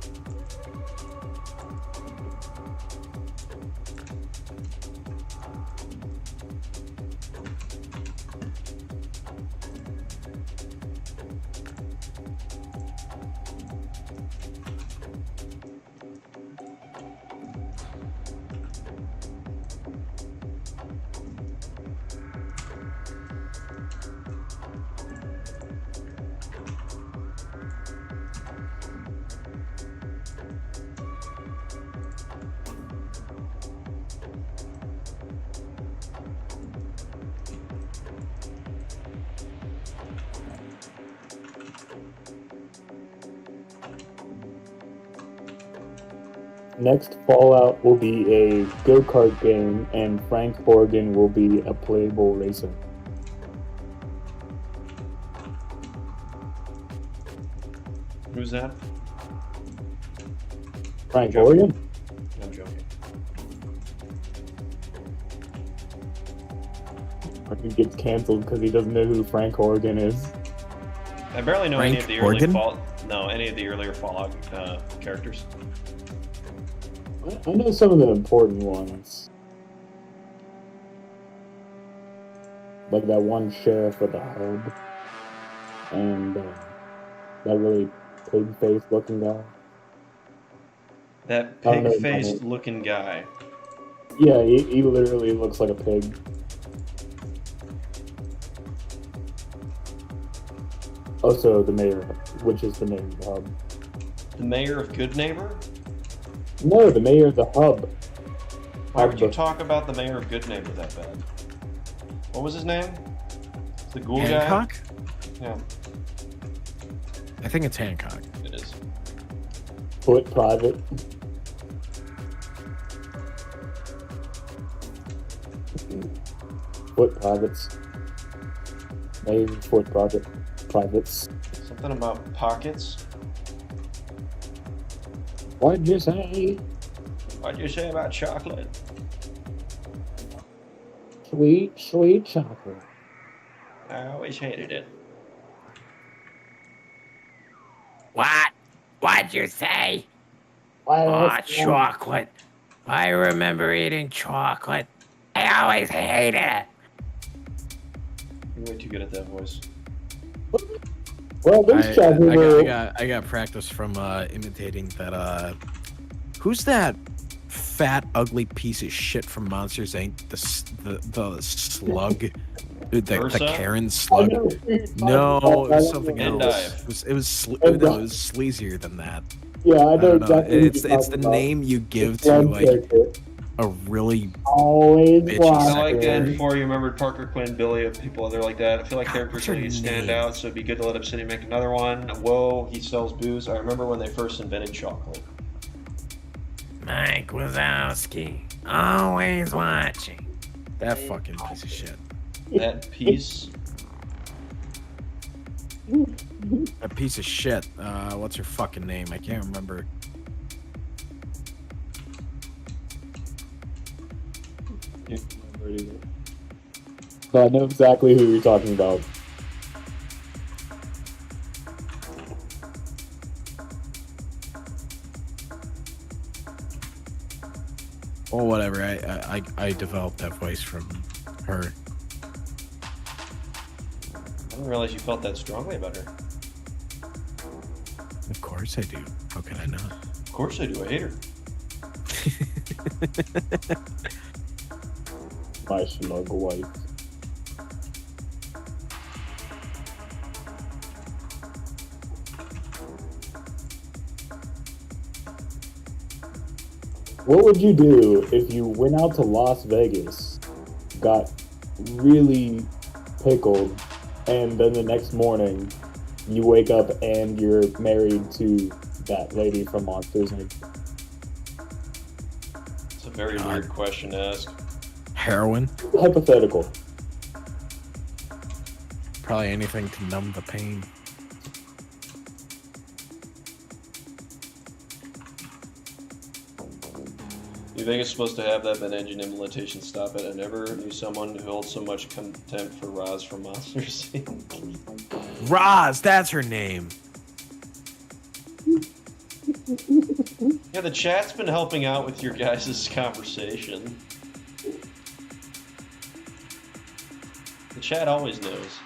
Next Fallout will be a go-kart game, and Frank Horgan will be a playable racer. Who's that? Frank Horgan? I'm joking. He gets canceled because he doesn't know who Frank Horgan is. I barely know Frank any of the Horgan? any of the earlier Fallout characters. I know some of the important ones. Like that one sheriff of the hub. And that really pig-faced looking guy. That I don't know his pig-faced name. looking guy. Yeah, he literally looks like a pig. Also, the mayor, which is the mayor of the hub. The mayor of Good Neighbor? No, the mayor of the hub. Why would you talk about the mayor of Good Neighbor that bad? What was his name? The ghoul Hancock? guy? Yeah, I think it's Hancock. it is. Foot private. Foot privates. Mayor foot privates. Something about pockets. What'd you say? What'd you say about chocolate? Sweet, sweet chocolate. I always hated it. What? What'd you say? Why Oh, that's- chocolate. I remember eating chocolate. I always hated it. You're way too good at that voice. Well, this chat will. I got practice from imitating that. Who's that fat, ugly piece of shit from Monsters Inc? The slug, the Ursa? Karen slug. No, it was something Endive. else. It was sleazier than that. Yeah, I I know don't know. exactly. It's the name you give to One like character. a really Always bitchy watch I like that it. before you remembered Parker, Quinn, Billy, and people other like that. I feel like characters what's her really stand name? out, so it'd be good to let Obsidian make another one. Whoa, he sells booze. I remember when they first invented chocolate. Mike Wazowski, always watching. that fucking piece of shit. That piece. That piece of shit. What's her fucking name? I can't remember. But I know exactly who you're talking about. Or whatever. I developed that voice from her. I didn't realize you felt that strongly about her. Of course I do. How could I not? Of course I do. I hate her. My slug wife. What would you do if you went out to Las Vegas, got really pickled, and then the next morning you wake up and you're married to that lady from Monsters Inc.? It's a very weird question to ask. Heroin? Hypothetical. Probably anything to numb the pain. You think it's supposed to have that, but engine implementation stop it? I never knew someone who held so much contempt for Roz from Monsters Inc. Roz, that's her name. Yeah, the chat's been helping out with your guys' conversation. The chat always knows.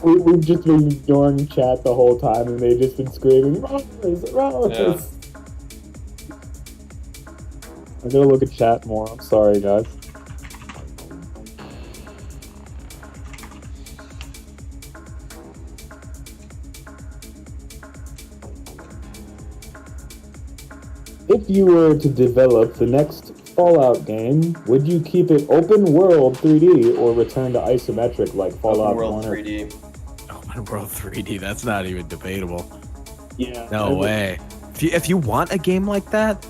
We've just been ignoring chat the whole time, and they've just been screaming, Roz, Roz. Yeah. I'm gonna look at chat more. I'm sorry, guys. If you were to develop the next Fallout game, would you keep it open world 3D or return to isometric like Fallout Open World 1 or 3D. Open World 3D, that's not even debatable. Yeah. No way. If you want a game like that,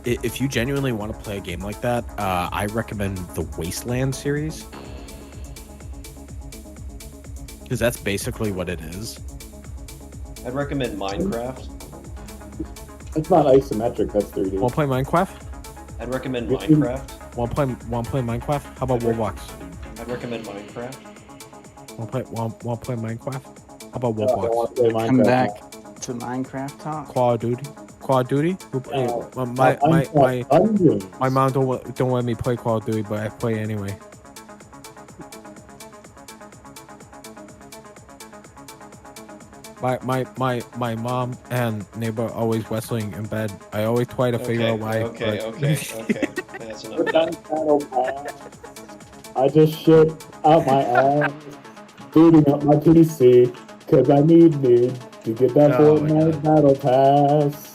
if you genuinely want to play a game like that, I recommend the Wasteland series. Because that's basically what it is. I'd recommend Minecraft. It's not isometric, that's 3D. Want to play Minecraft? I'd recommend Minecraft. Want to play Minecraft? How about Roblox? I'd recommend Minecraft. Want to play Minecraft? How about I Roblox? want to play Minecraft Come now. back to Minecraft talk. Call of Duty? Call of Duty? My Dungeons. mom don't let me play Call of Duty, but I play anyway. My mom and neighbor always wrestling in bed. I always try to figure out why. Okay. That's enough. We're done battle pass. I just shit out my ass, booting up my PC, because I need to get that Oh my Fortnite God. battle pass.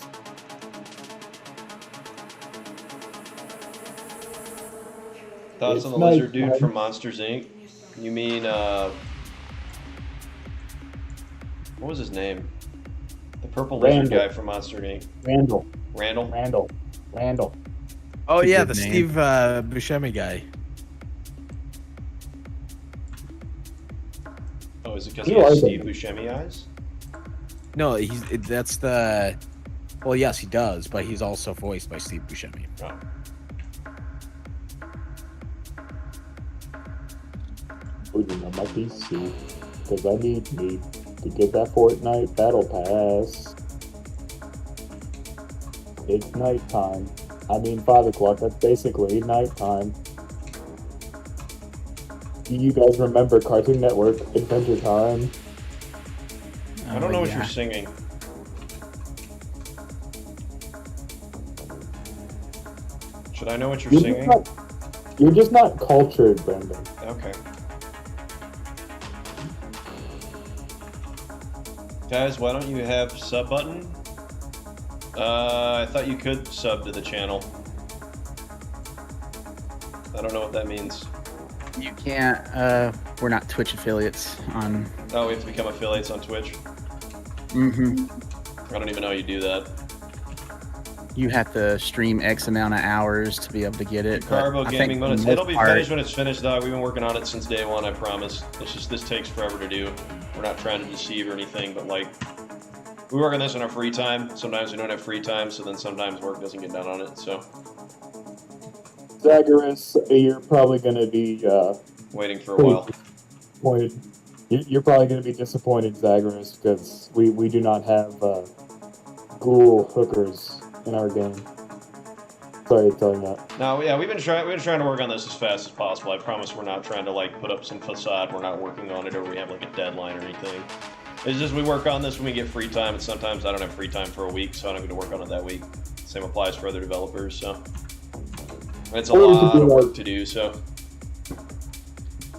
Thoughts It's on the nice, lizard dude man. from Monsters Inc? You mean what was his name? The purple lizard Randall. guy from Monster Inc. Randall. Randall. Oh yeah, the Good name. Steve Buscemi guy. Oh, is it because He he has was Steve it. Buscemi eyes? No, that's the. Well, yes, he does, but he's also voiced by Steve Buscemi. Oh. Booting up my PC, because I need to get that Fortnite battle pass. It's nighttime. I mean, 5 o'clock, that's basically nighttime. Do you guys remember Cartoon Network Adventure Time? I don't know what yeah. you're singing. Should I know what you're singing? You're just not cultured, Brendan. Okay. Guys, why don't you have sub button? I thought you could sub to the channel. I don't know what that means. You can't. We're not Twitch affiliates on. Oh, we have to become affiliates on Twitch? Mm-hmm. I don't even know how you do that. You have to stream X amount of hours to be able to get it. but Carbo I Gaming think Mode. for the It'll be most part- finished when it's finished, dog. We've been working on it since day one, I promise. It's just, this takes forever to do. We're not trying to deceive or anything, but like, we work on this in our free time. Sometimes we don't have free time, so then sometimes work doesn't get done on it, so. Zagorus, you're probably going to be Waiting for a while. disappointed. You're probably going to be disappointed, Zagorus, because we do not have ghoul hookers in our game. Sorry to tell you that. No, yeah, we've been trying to work on this as fast as possible. I promise we're not trying to like put up some facade. We're not working on it or we have like a deadline or anything. It's just we work on this when we get free time, and sometimes I don't have free time for a week, so I don't get to work on it that week. Same applies for other developers, so it's a Or you could lot do of like- work to do. So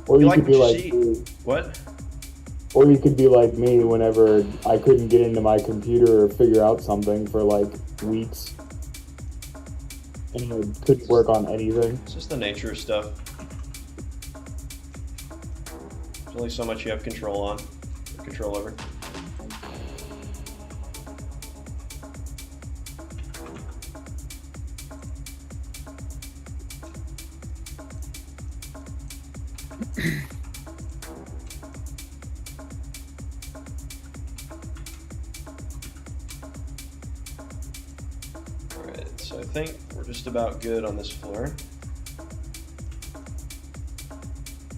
Or you like could be what like you me. what? Or you could be like me whenever I couldn't get into my computer or figure out something for like weeks. And I couldn't work on anything. It's just the nature of stuff. There's only so much you have control over. Alright, so I think we're just about good on this floor.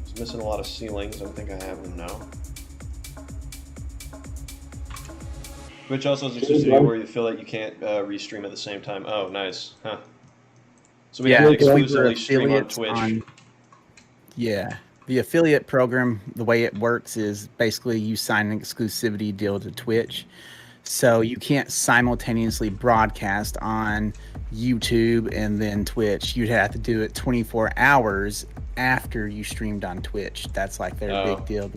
It's missing a lot of ceilings. I think I have them now. Which also is just where you feel like you can't restream at the same time. Oh, nice. Huh. So we have to because we're exclusively stream on affiliates Twitch. Yeah. The affiliate program, the way it works is basically you sign an exclusivity deal to Twitch. So you can't simultaneously broadcast on YouTube and then Twitch. You'd have to do it 24 hours after you streamed on Twitch. That's like their big deal.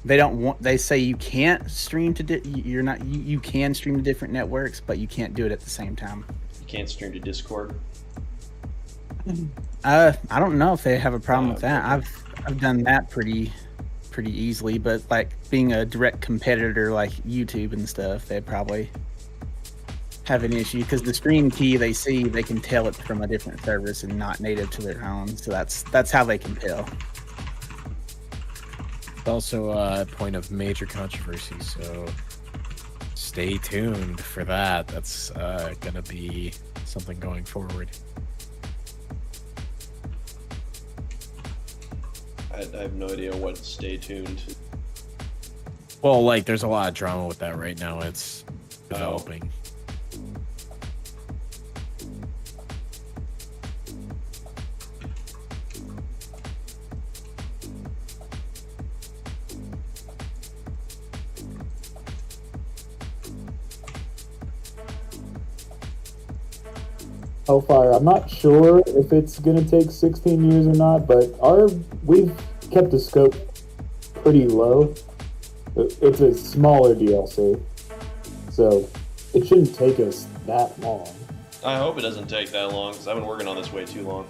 They don't want. They say you can't stream to. You can stream to different networks, but you can't do it at the same time. You can't stream to Discord. I don't know if they have a problem with that. Okay. I've done that pretty easily, but like being a direct competitor like YouTube and stuff, they probably have an issue because the stream key they see, they can tell it's from a different service and not native to their own. So that's how they can tell. It's also a point of major controversy, so stay tuned for that. That's gonna be something going forward. I have no idea what stay tuned. Well, like, there's a lot of drama with that right now. It's developing. Hellfire, I'm not sure if it's gonna take 16 years or not, but we've kept the scope pretty low. It's a smaller DLC, so it shouldn't take us that long. I hope it doesn't take that long, because I've been working on this way too long.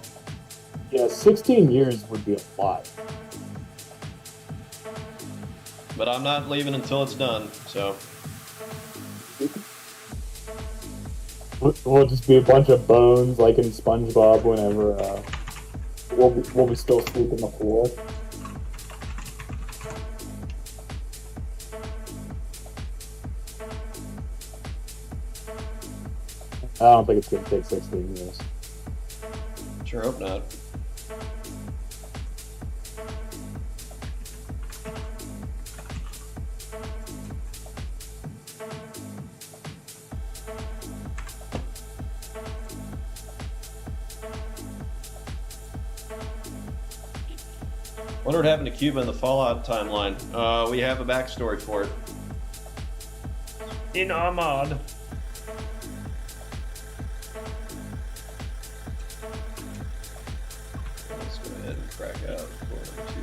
Yeah, 16 years would be a lot. But I'm not leaving until it's done, so. We'll just be a bunch of bones like in SpongeBob whenever we'll be still sweeping the floor. I don't think it's gonna take 16 years. Sure hope not. Wonder what happened to Cuba in the Fallout timeline. We have a backstory for it. In our mod. Let's go ahead and crack out core 2.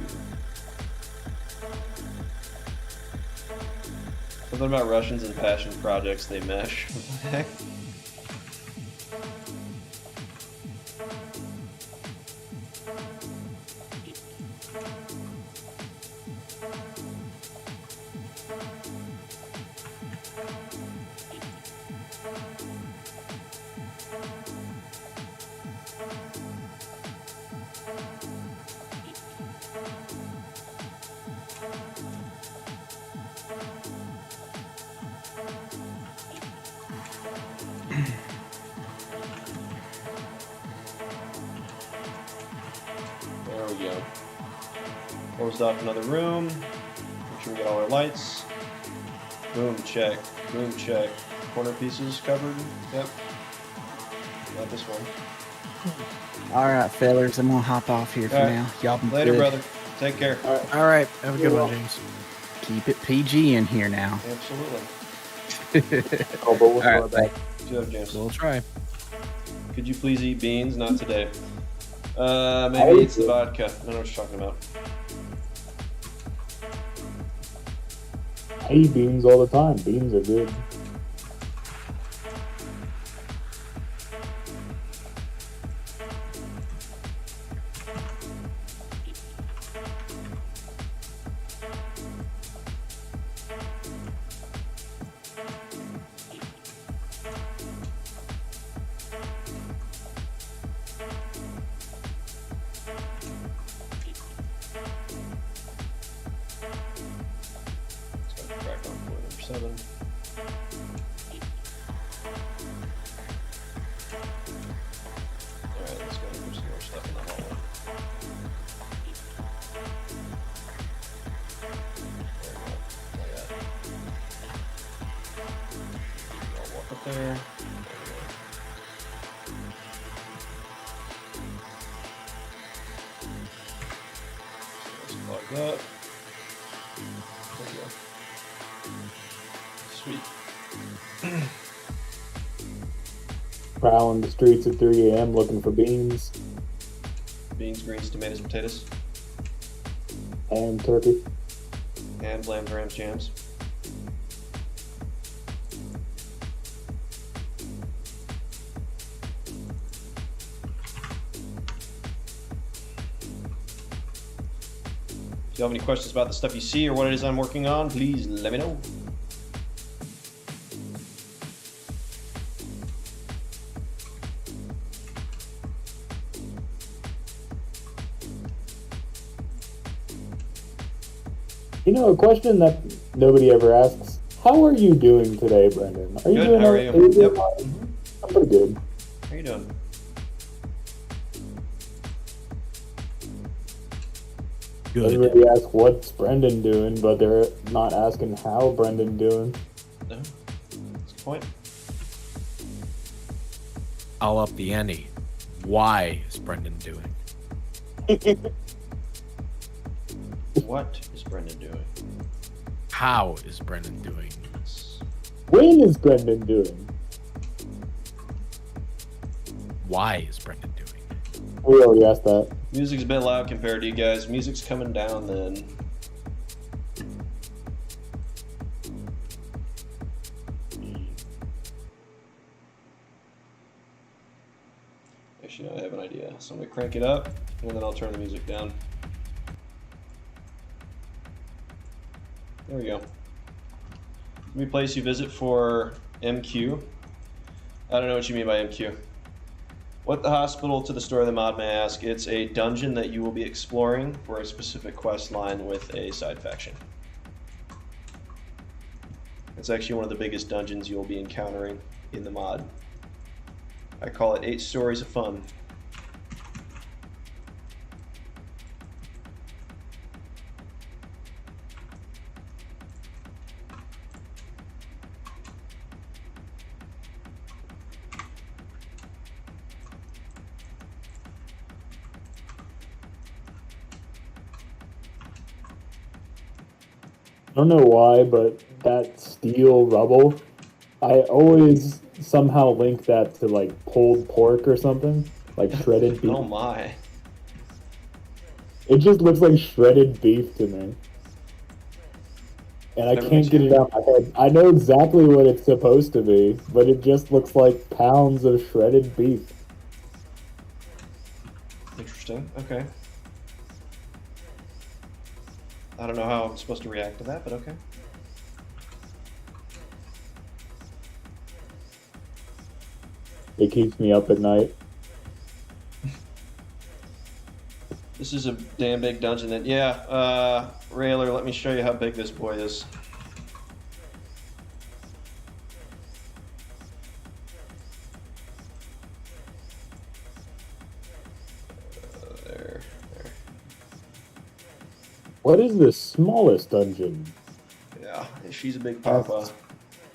Something about Russians and passion projects, they mesh. What the heck? There we go. Closed off another room. Make sure we get all our lights. Boom, check. Boom, check. Corner pieces covered. Yep. Not this one. All right, fellas, I'm gonna hop off here for All right. now. Y'all be Later, good. brother. Take care. All right. Have a good one, James. Keep it PG in here now. Absolutely. Oh, but we'll All right, go back. Good job, James. We'll try. Could you please eat beans? Not today. Maybe it's the vodka. I don't know what you're talking about. I eat beans all the time. Beans are good. Let's go crack on floor number 7. Alright, let's go and put some more stuff in the hallway. There we go. Like that. I'll walk up there. There we go. So let's plug that. There we go. Sweet. Prowling the streets at 3 a.m. looking for beans Beans, greens, tomatoes, potatoes, and turkey. and lambs, rams, jams. If you have any questions about the stuff you see or what it is I'm working on, please let me know. You know, a question that nobody ever asks. How are you doing today, Brendan? Are you Good, doing how are okay? you? Yep. I'm pretty good. How you doing? Good. Everybody asks what's Brendan doing, but they're not asking how Brendan doing. No? That's the point. I'll up the ante. Why is Brendan doing? What is Brendan doing? How is Brendan doing? When is Brendan doing? Why is Brendan doing? We already asked that. Music's a bit loud compared to you guys. Music's coming down then. Actually, no, I have an idea. So I'm gonna crank it up, and then I'll turn the music down. There we go. Any place you visit for MQ? I don't know what you mean by MQ. What the hospital to the story of the mod, may I ask? It's a dungeon that you will be exploring for a specific quest line with a side faction. It's actually one of the biggest dungeons you will be encountering in the mod. I call it 8 stories of fun. I don't know why, but that steel rubble, I always somehow link that to like pulled pork or something, like shredded beef. Oh my. It just looks like shredded beef to me. And I Never can't makes get you it out of my head. I know exactly what it's supposed to be, but it just looks like pounds of shredded beef. Interesting. Okay. I don't know how I'm supposed to react to that, but okay. It keeps me up at night. This is a damn big dungeon. That yeah. Railer, let me show you how big this boy is. There. What is the smallest dungeon? Yeah, she's a big papa.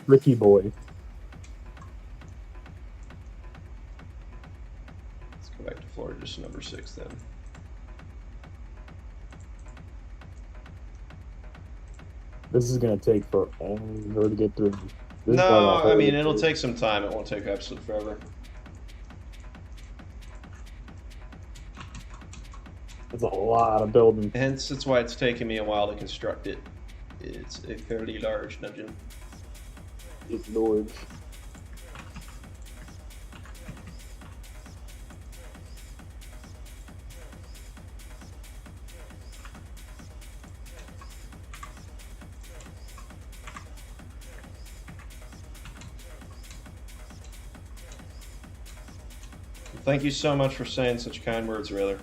Ricky boy. Let's go back to Florida, just number 6 then. This is gonna take forever to get through. This is No, like a I mean, whole- it'll take some time. It won't take absolutely forever. It's a lot of building. Hence, that's why it's taken me a while to construct it. It's a fairly large dungeon. It's large. Thank you so much for saying such kind words, Railer.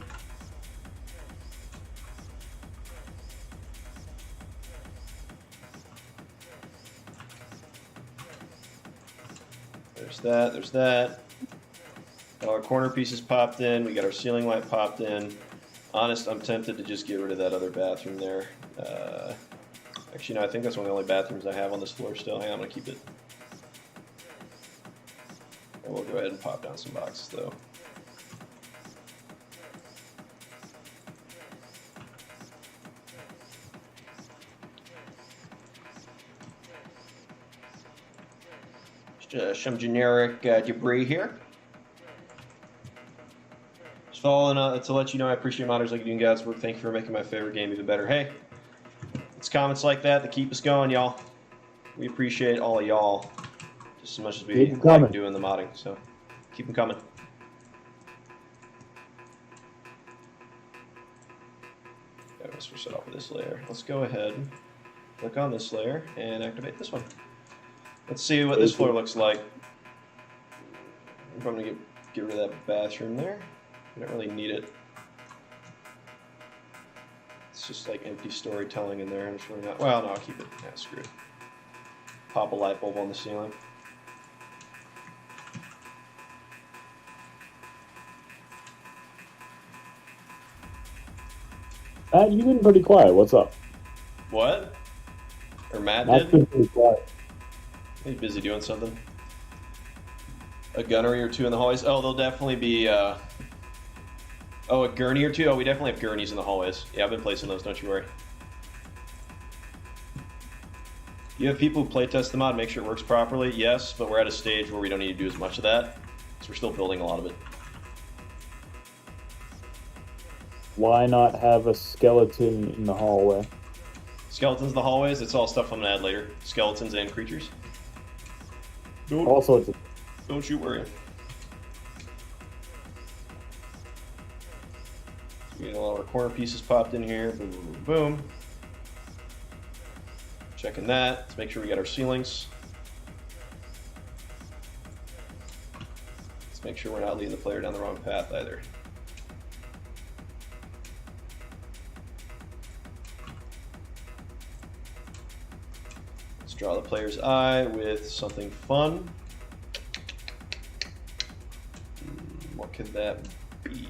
There's that, there's that. Got our corner pieces popped in, we got our ceiling light popped in. Honest, I'm tempted to just get rid of that other bathroom there. Actually, no, I think that's one of the only bathrooms I have on this floor still. Hang on, I'm gonna keep it. And we'll go ahead and pop down some boxes though. Just some generic debris here. Just following to let you know I appreciate modders like you and guys work. Thank you for making my favorite game even better. Hey, it's comments like that keep us going, y'all. We appreciate all of y'all just as much as we like doing the modding. So keep them coming. Okay, let's switch it off with this layer. Let's go ahead, click on this layer, and activate this one. Let's see what this floor looks like. I'm going to get rid of that bathroom there. I don't really need it. It's just like empty storytelling in there, and it's really not. Well, no, I'll keep it. Yeah, screw it. Pop a light bulb on the ceiling. Matt, you've been pretty quiet. What's up? What? Or Matt Matt's did? been pretty quiet. He's busy doing something. A gunnery or two in the hallways. Oh, there'll definitely be. Oh, a gurney or two. Oh, we definitely have gurneys in the hallways. Yeah, I've been placing those. Don't you worry. You have people who playtest the mod, make sure it works properly. Yes, but we're at a stage where we don't need to do as much of that, so we're still building a lot of it. Why not have a skeleton in the hallway? Skeletons in the hallways. It's all stuff I'm gonna add later. Skeletons and creatures. All sorts of. Don't you worry. So we get a lot of our corner pieces popped in here. Boom, boom, boom, boom. Checking that. Let's make sure we got our ceilings. Let's make sure we're not leading the player down the wrong path either. Let's draw the player's eye with something fun. What could that be?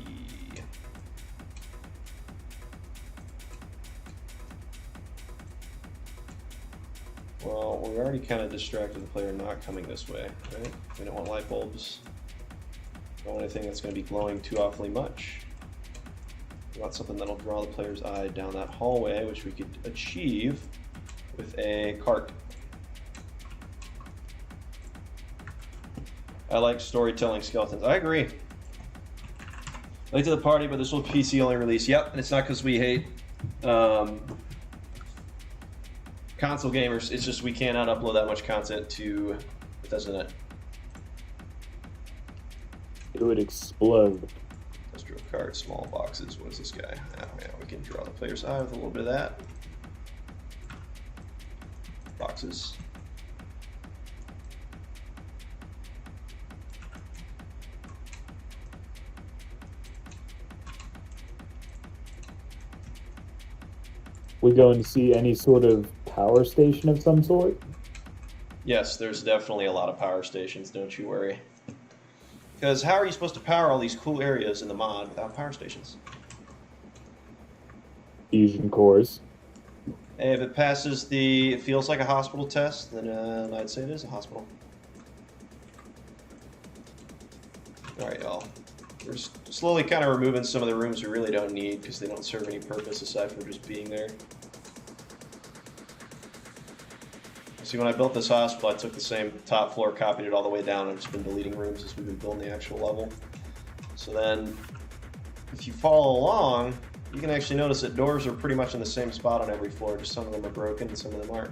Well, we already kind of distracted the player not coming this way, right? We don't want light bulbs. We don't want anything that's going to be glowing too awfully much. We want something that'll draw the player's eye down that hallway, which we could achieve with a cart. I like storytelling skeletons. I agree. Late to the party, but this will PC only release. Yep, and it's not because we hate console gamers. It's just we cannot upload that much content to Bethesda.net. It would explode. Industrial cart, small boxes. What is this guy? Oh, yeah, we can draw the player's eye with a little bit of that. Boxes. We going to see any sort of power station of some sort? Yes, there's definitely a lot of power stations, don't you worry. Because how are you supposed to power all these cool areas in the mod without power stations? Fusion cores. Hey, if it passes the it feels like a hospital test, then I'd say it is a hospital. Alright, y'all. We're slowly kind of removing some of the rooms we really don't need because they don't serve any purpose aside from just being there. See, when I built this hospital, I took the same top floor, copied it all the way down, and just been deleting rooms as we've been building the actual level. So then, if you follow along, you can actually notice that doors are pretty much in the same spot on every floor, just some of them are broken and some of them aren't.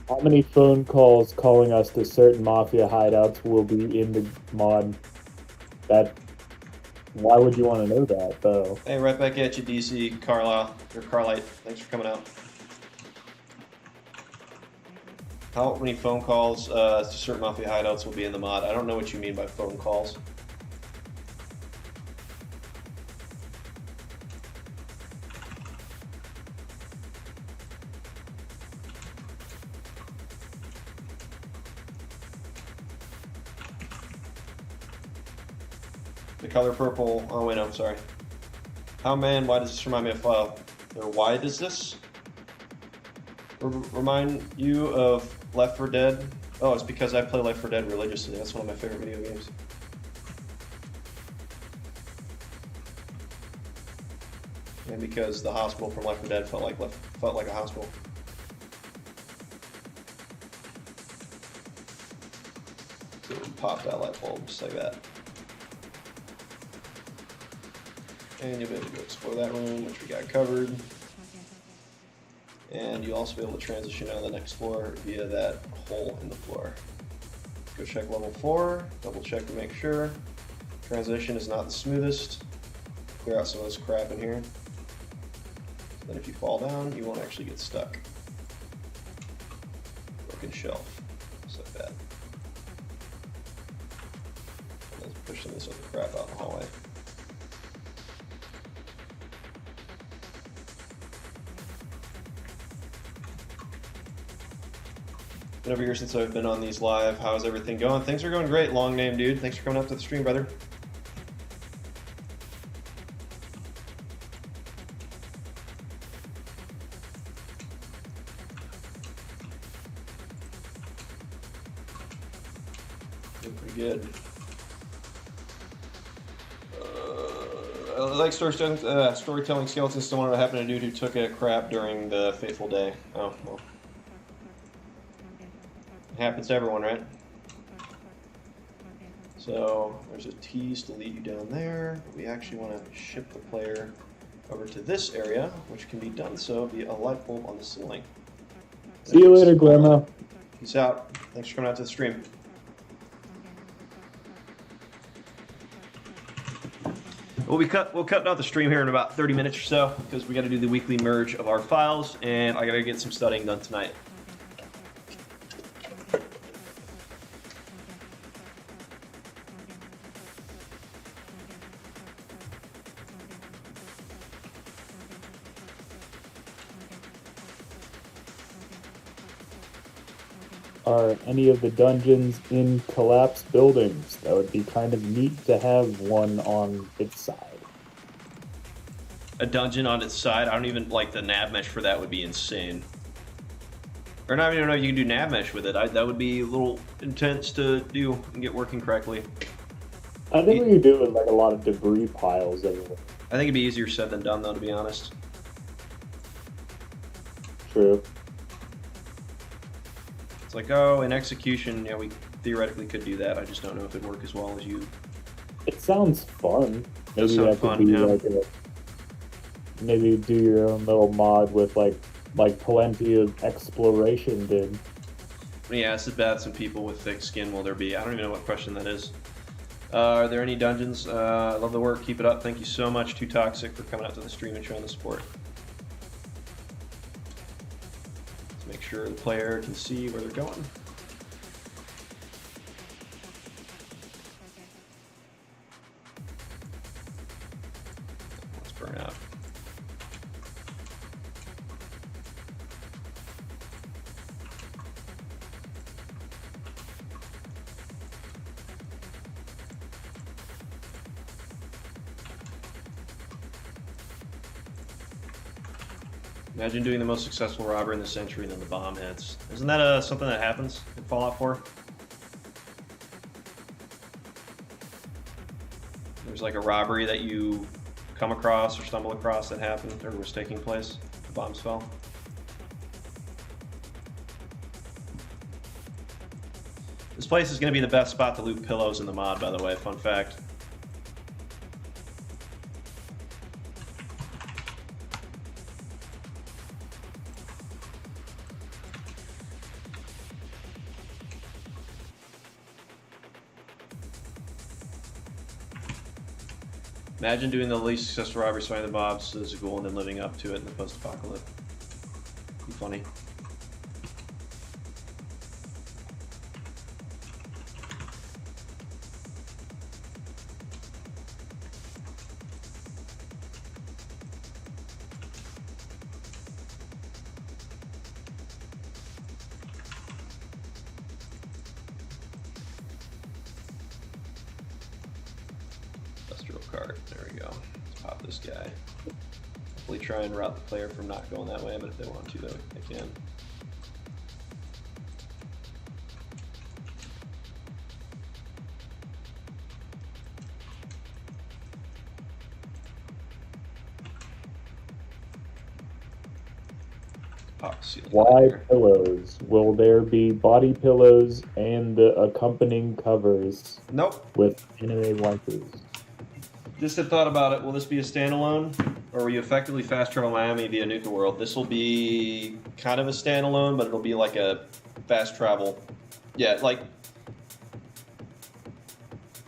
How many phone calls calling us to certain mafia hideouts will be in the mod? Why would you want to know that, though? Hey, right back at you, DC, Carlisle, or Carlite. Thanks for coming out. How many phone calls to certain mafia hideouts will be in the mod? I don't know what you mean by phone calls. The color purple. Oh, wait, no, I'm sorry. How, man, why does this remind me of File? Or why does this remind you of Left 4 Dead? Oh, it's because I play Left 4 Dead religiously. That's one of my favorite video games. And because the hospital from Left 4 Dead felt like a hospital. So it popped out light bulb just like that. And you'll be able to go explore that room, which we got covered. And you'll also be able to transition out to the next floor via that hole in the floor. Go check level 4, double check to make sure. Transition is not the smoothest. Clear out some of this crap in here. So then if you fall down, you won't actually get stuck. Broken shelf, just like that. And then pushing this other crap out in the hallway. Been over here since I've been on these live. How's everything going? Things are going great. Long name, dude. Thanks for coming up to the stream, brother. Doing pretty good. I like storytelling skeletons. Still wonder what happened to a dude who took a crap during the fateful day. Oh, well. It happens to everyone, right? So there's a tease to lead you down there. We actually want to ship the player over to this area, which can be done so via a light bulb on the ceiling. See you later, Grandma. Peace out. Thanks for coming out to the stream. We'll cut out the stream here in about 30 minutes or so because we got to do the weekly merge of our files, and I got to get some studying done tonight. Are any of the dungeons in collapsed buildings? That would be kind of neat to have one on its side. A dungeon on its side? I don't even like the nav mesh for that would be insane. Or not even know if you can do nav mesh with it. That would be a little intense to do and get working correctly. I think we could do it with like a lot of debris piles everywhere. I think it'd be easier said than done though, to be honest. True. It's like, oh, in execution, yeah, we theoretically could do that. I just don't know if it'd work as well as you. It sounds fun. Does Maybe sound that could fun, be yeah. like maybe do your own little mod with like plenty of exploration did. Yeah, it's bad some people with thick skin will there be. I don't even know what question that is. Are there any dungeons? I love the work. Keep it up. Thank you so much, Too Toxic, for coming out to the stream and showing the support. Let's make sure the player can see where they're going. Let's burn out. Imagine doing the most successful robber in the century and then the bomb hits. Isn't that something that happens in Fallout 4? There's like a robbery that you come across or stumble across that happened or was taking place. The bombs fell. This place is going to be the best spot to loot pillows in the mod, by the way. Fun fact. Imagine doing the least successful robbery, finding the mobs as a goal, and then living up to it in the post-apocalypse. Be funny. Industrial cart. There we go. Let's pop this guy. Hopefully try and route the player from not going that way, but if they want to, they can. Pop the ceiling Why right there. pillows? Will there be body pillows and the accompanying covers Nope. with anime wipers? Just had thought about it. Will this be a standalone, or will you effectively fast travel Miami via Nuka World? This will be kind of a standalone, but it'll be like a fast travel. Yeah, like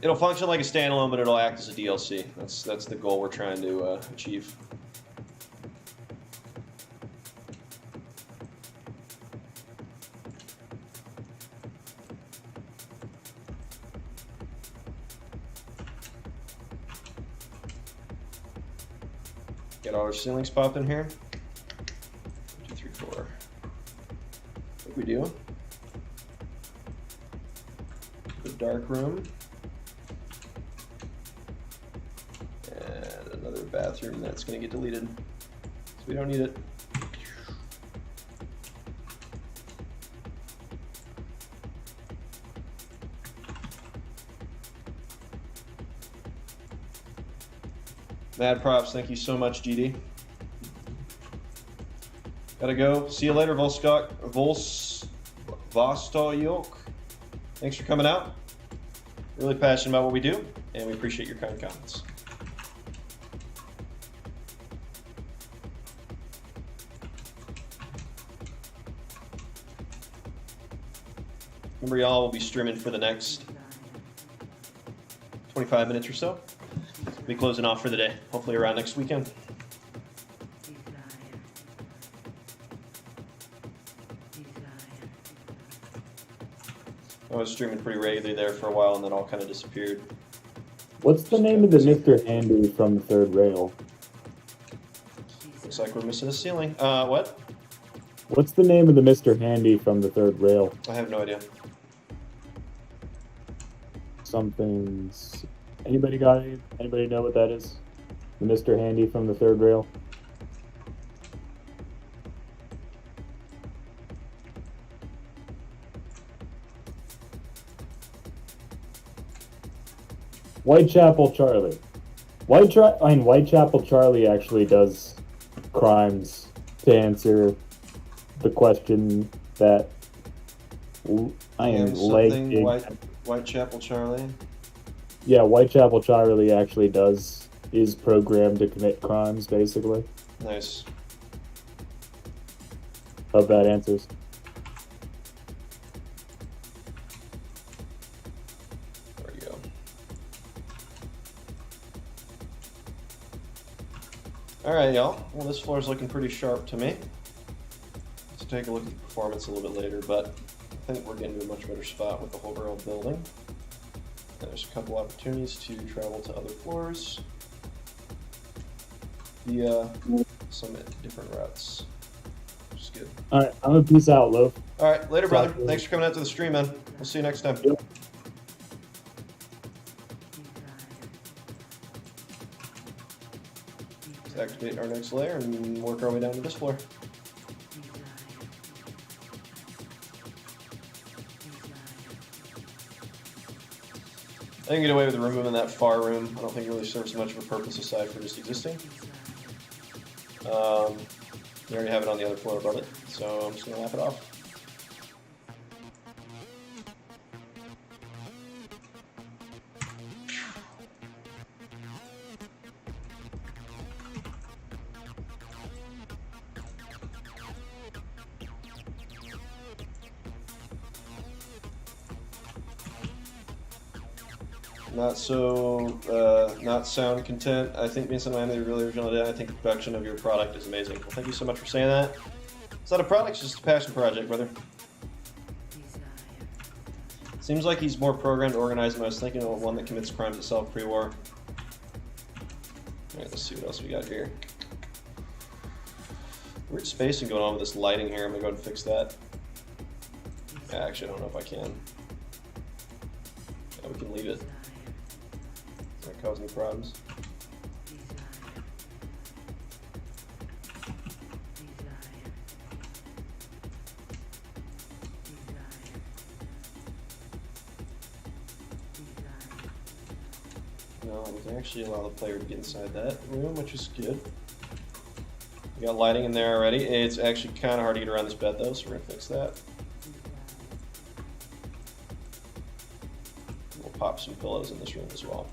it'll function like a standalone, but it'll act as a DLC. That's the goal we're trying to achieve. Get all our ceilings popped in here. 1, 2, 3, 4. I think we do. The dark room. And another bathroom that's going to get deleted. So we don't need it. Mad props, thank you so much, GD. Gotta go. See you later, Vostoyok. Thanks for coming out. Really passionate about what we do, and we appreciate your kind comments. Remember, y'all will be streaming for the next 25 minutes or so. Be closing off for the day, hopefully around next weekend. I was streaming pretty regularly there for a while, and then all kind of disappeared. What's the name of the Mr. Handy from the third rail? Looks like we're missing a ceiling. What? What's the name of the Mr. Handy from the third rail? I have no idea. Something's... Anybody got it? Anybody know what that is? The Mr. Handy from the third rail? Whitechapel Charlie. Whitechapel Charlie actually does crimes to answer the question that I am And something lagging. Whitechapel Charlie. Yeah, Whitechapel Charlie actually is programmed to commit crimes, basically. Nice. Hope that answers. There we go. Alright, y'all. Well, this floor is looking pretty sharp to me. Let's take a look at the performance a little bit later, but I think we're getting to a much better spot with the whole barrel building. There's a couple opportunities to travel to other floors via some different routes, which is good. All right, I'm gonna peace out, Loaf. All right, later, brother. Talk to you. Thanks for coming out to the stream, man. We'll see you next time. Yep. Let's activate our next layer and work our way down to this floor. I can get away with removing that far room. I don't think it really serves much of a purpose aside from just existing. We already have it on the other floor above it, so I'm just going to lap it off. Not sound content. I think being something I'm really original today. I think the production of your product is amazing. Well, thank you so much for saying that. It's not a product, it's just a passion project, brother. Seems like he's more programmed, organized than I was thinking of one that commits crimes itself pre-war. Alright, let's see what else we got here. Weird spacing going on with this lighting here. I'm gonna go ahead and fix that. Actually, I don't know if I can. Yeah, we can leave it. Does that cause any problems? No, we can actually allow the player to get inside that room, which is good. We got lighting in there already. It's actually kind of hard to get around this bed though, so we're gonna fix that. We'll pop some pillows in this room as well.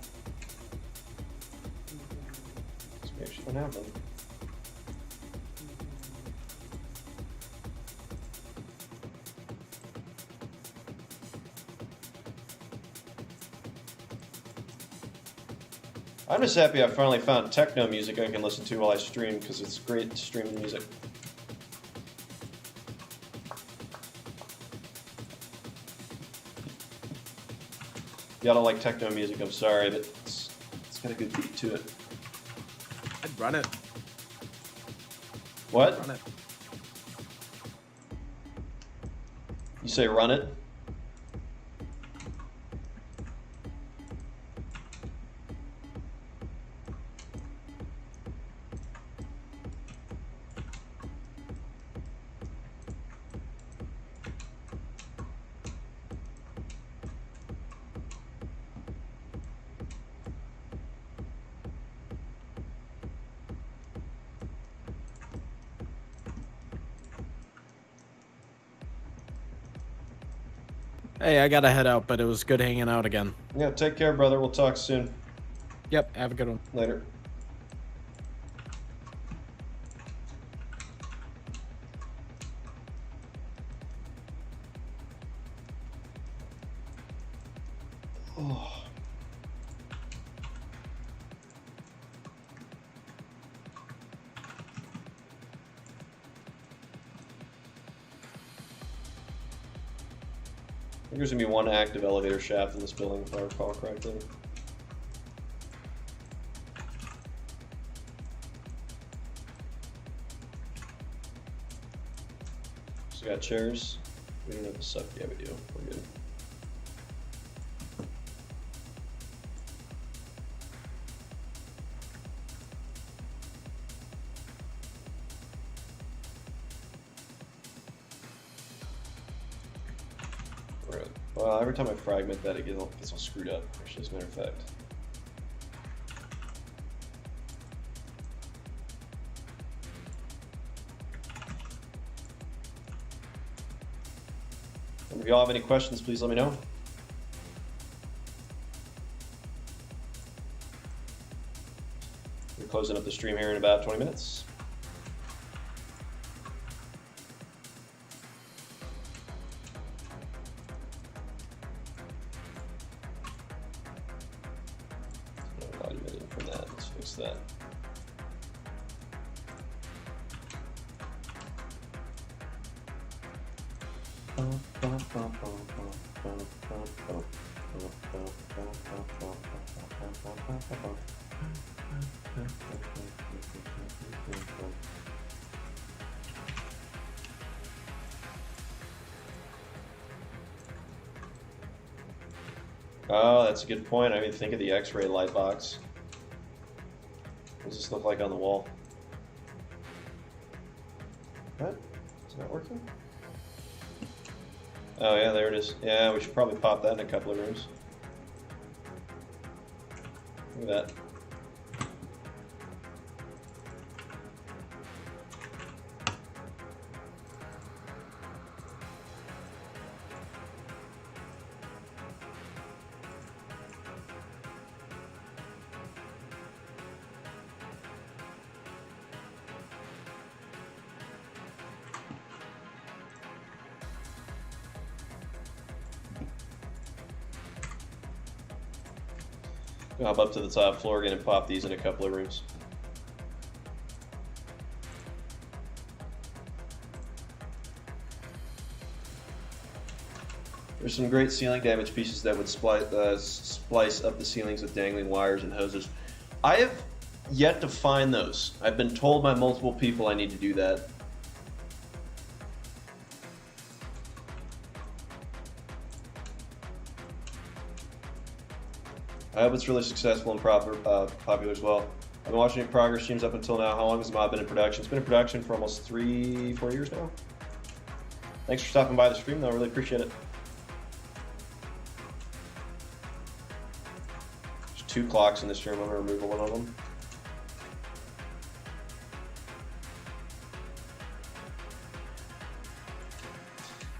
So we actually don't have them. I'm just happy I finally found techno music I can listen to while I stream, because it's great streaming music. Y'all don't like techno music, I'm sorry, but it's got a good beat to it. I'd run it. What? Run it. You say run it? Hey, I gotta head out, but it was good hanging out again. Yeah, take care, brother. We'll talk soon. Yep, have a good one. Later. Oh. I think there's gonna be one active elevator shaft in this building, if I recall correctly. So we got chairs. We don't have the stuff. Yeah, we do. We're good. Right. Well, every time I fragment that, it gets all screwed up, actually, as a matter of fact. And if y'all have any questions, please let me know. We're closing up the stream here in about 20 minutes. From that, let's fix that. Oh, that's a good point. I didn't think of the X-ray light box. What does this look like on the wall? What? Is it not working? Oh yeah, there it is. Yeah, we should probably pop that in a couple of rooms. Look at that. Go hop up to the top floor again and pop these in a couple of rooms. There's some great ceiling damage pieces that would splice up the ceilings with dangling wires and hoses. I have yet to find those. I've been told by multiple people I need to do that. I hope it's really successful and popular as well. I've been watching your progress streams up until now. How long has the mod been in production? It's been in production for almost 3-4 years now. Thanks for stopping by the stream, though. I really appreciate it. There's 2 clocks in this room. I'm going to remove one of them.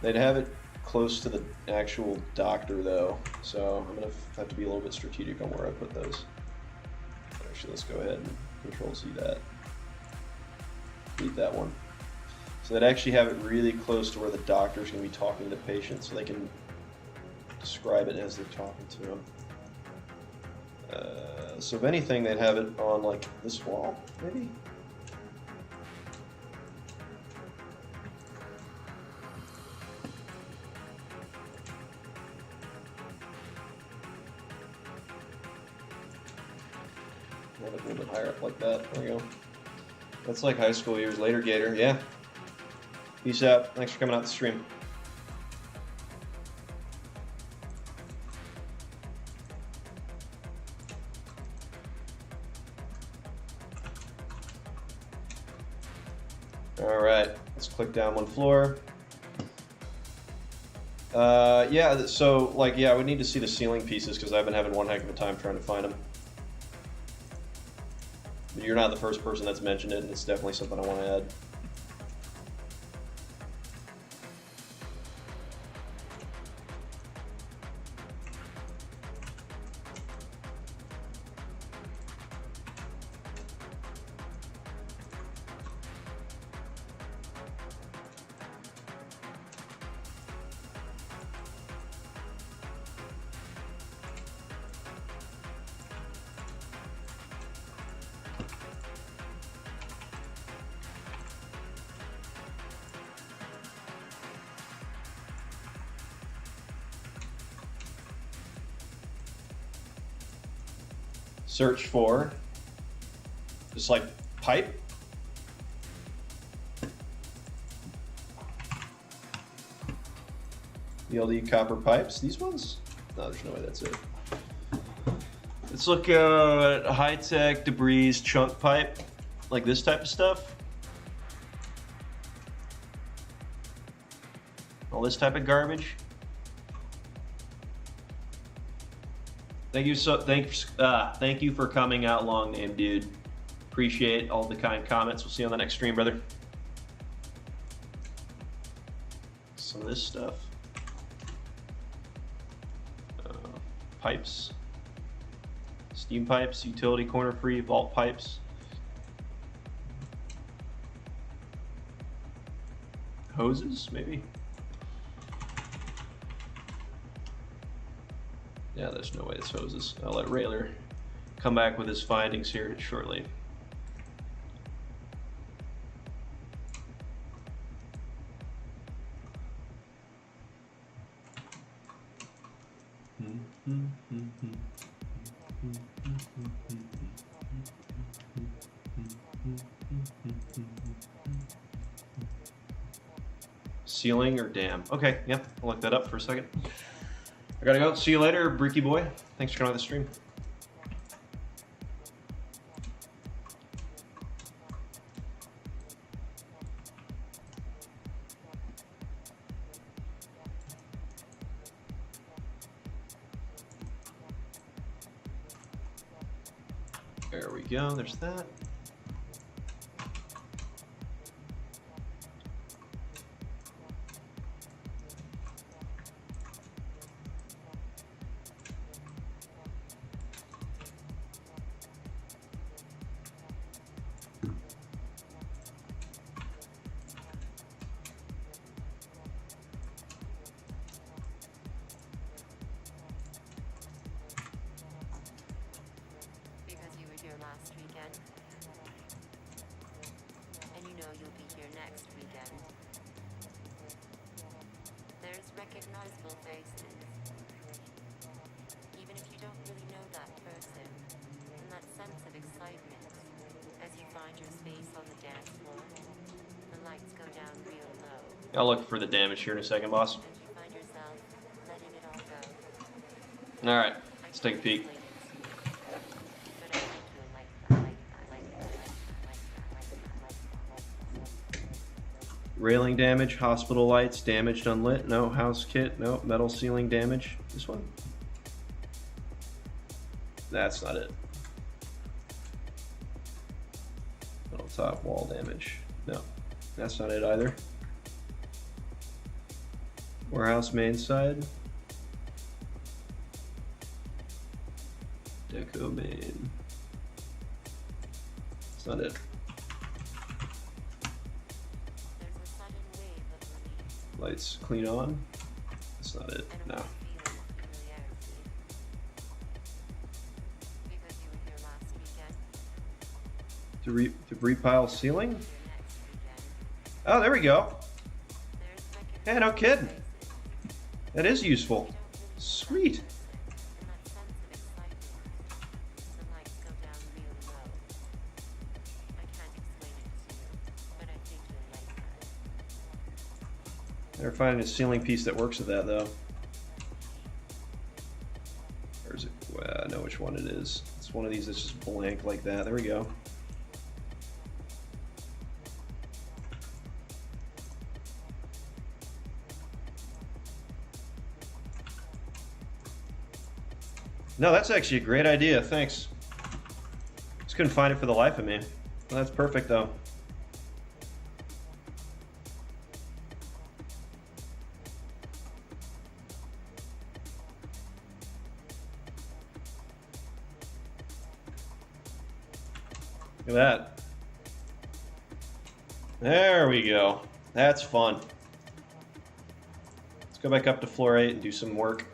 They'd have it close to the actual doctor though, so I'm gonna have to be a little bit strategic on where I put those. Actually, let's go ahead and Control-C that. Delete that one. So they'd actually have it really close to where the doctor's gonna be talking to the patient, so they can describe it as they're talking to him. So if anything, they'd have it on like this wall, maybe. A little bit higher up like that. There you go. That's like high school years later, Gator. Yeah. Peace out. Thanks for coming out the stream. All right. Let's click down one floor. Yeah. So, like, yeah, I would need to see the ceiling pieces because I've been having one heck of a time trying to find them. You're not the first person that's mentioned it, and it's definitely something I want to add. Search for just like pipe. ELD copper pipes. These ones? No, there's no way that's it. Let's look at high-tech debris chunk pipe, like this type of stuff. All this type of garbage. Thank you for coming out, long name dude. Appreciate all the kind comments. We'll see you on the next stream, brother. Some of this stuff. pipes. Steam pipes, utility corner free, vault pipes. Hoses, maybe? Yeah, there's no way it's hoses. I'll let Rayler come back with his findings here shortly. Ceiling or dam? Okay, yep, I'll look that up for a second. I gotta go. See you later, Bricky boy. Thanks for coming on the stream. There we go. There's that. I'll look for the damage here in a second, boss. Alright, let's take a peek. Railing damage, hospital lights, damaged unlit, no. House kit, no. Metal ceiling damage. This one? That's not it. Metal top wall damage. No, that's not it either. Warehouse main side. Deco main. That's not it. Lights clean on. That's not it. No. Debris pile ceiling? Oh, there we go. Yeah, no kidding. That is useful. Sweet. Never finding a ceiling piece that works with that though. Or is it? Well, I know which one it is. It's one of these that's just blank like that. There we go. No, that's actually a great idea. Thanks. Just couldn't find it for the life of me. Well, that's perfect though. Look at that. There we go. That's fun. Let's go back up to floor 8 and do some work.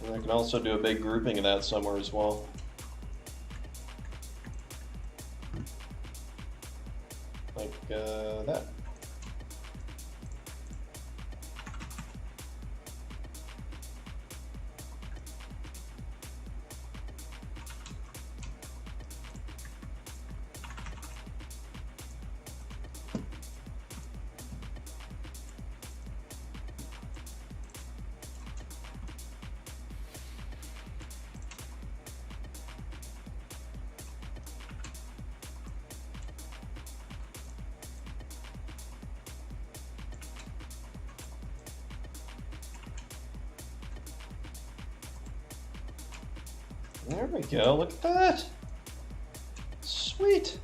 And I can also do a big grouping of that somewhere as well. Like that. There we go, look at that. Sweet.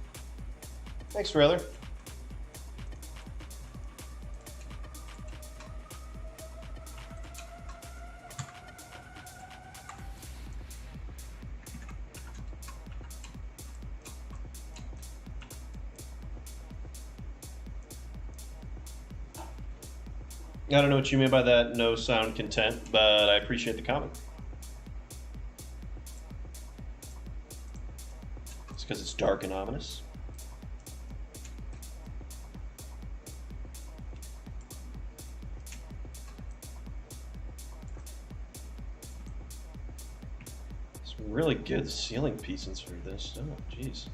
Thanks, brother. I don't know what you mean by that no sound content, but I appreciate the comment. It's because it's dark and ominous. Some really good ceiling pieces for this. Oh, jeez.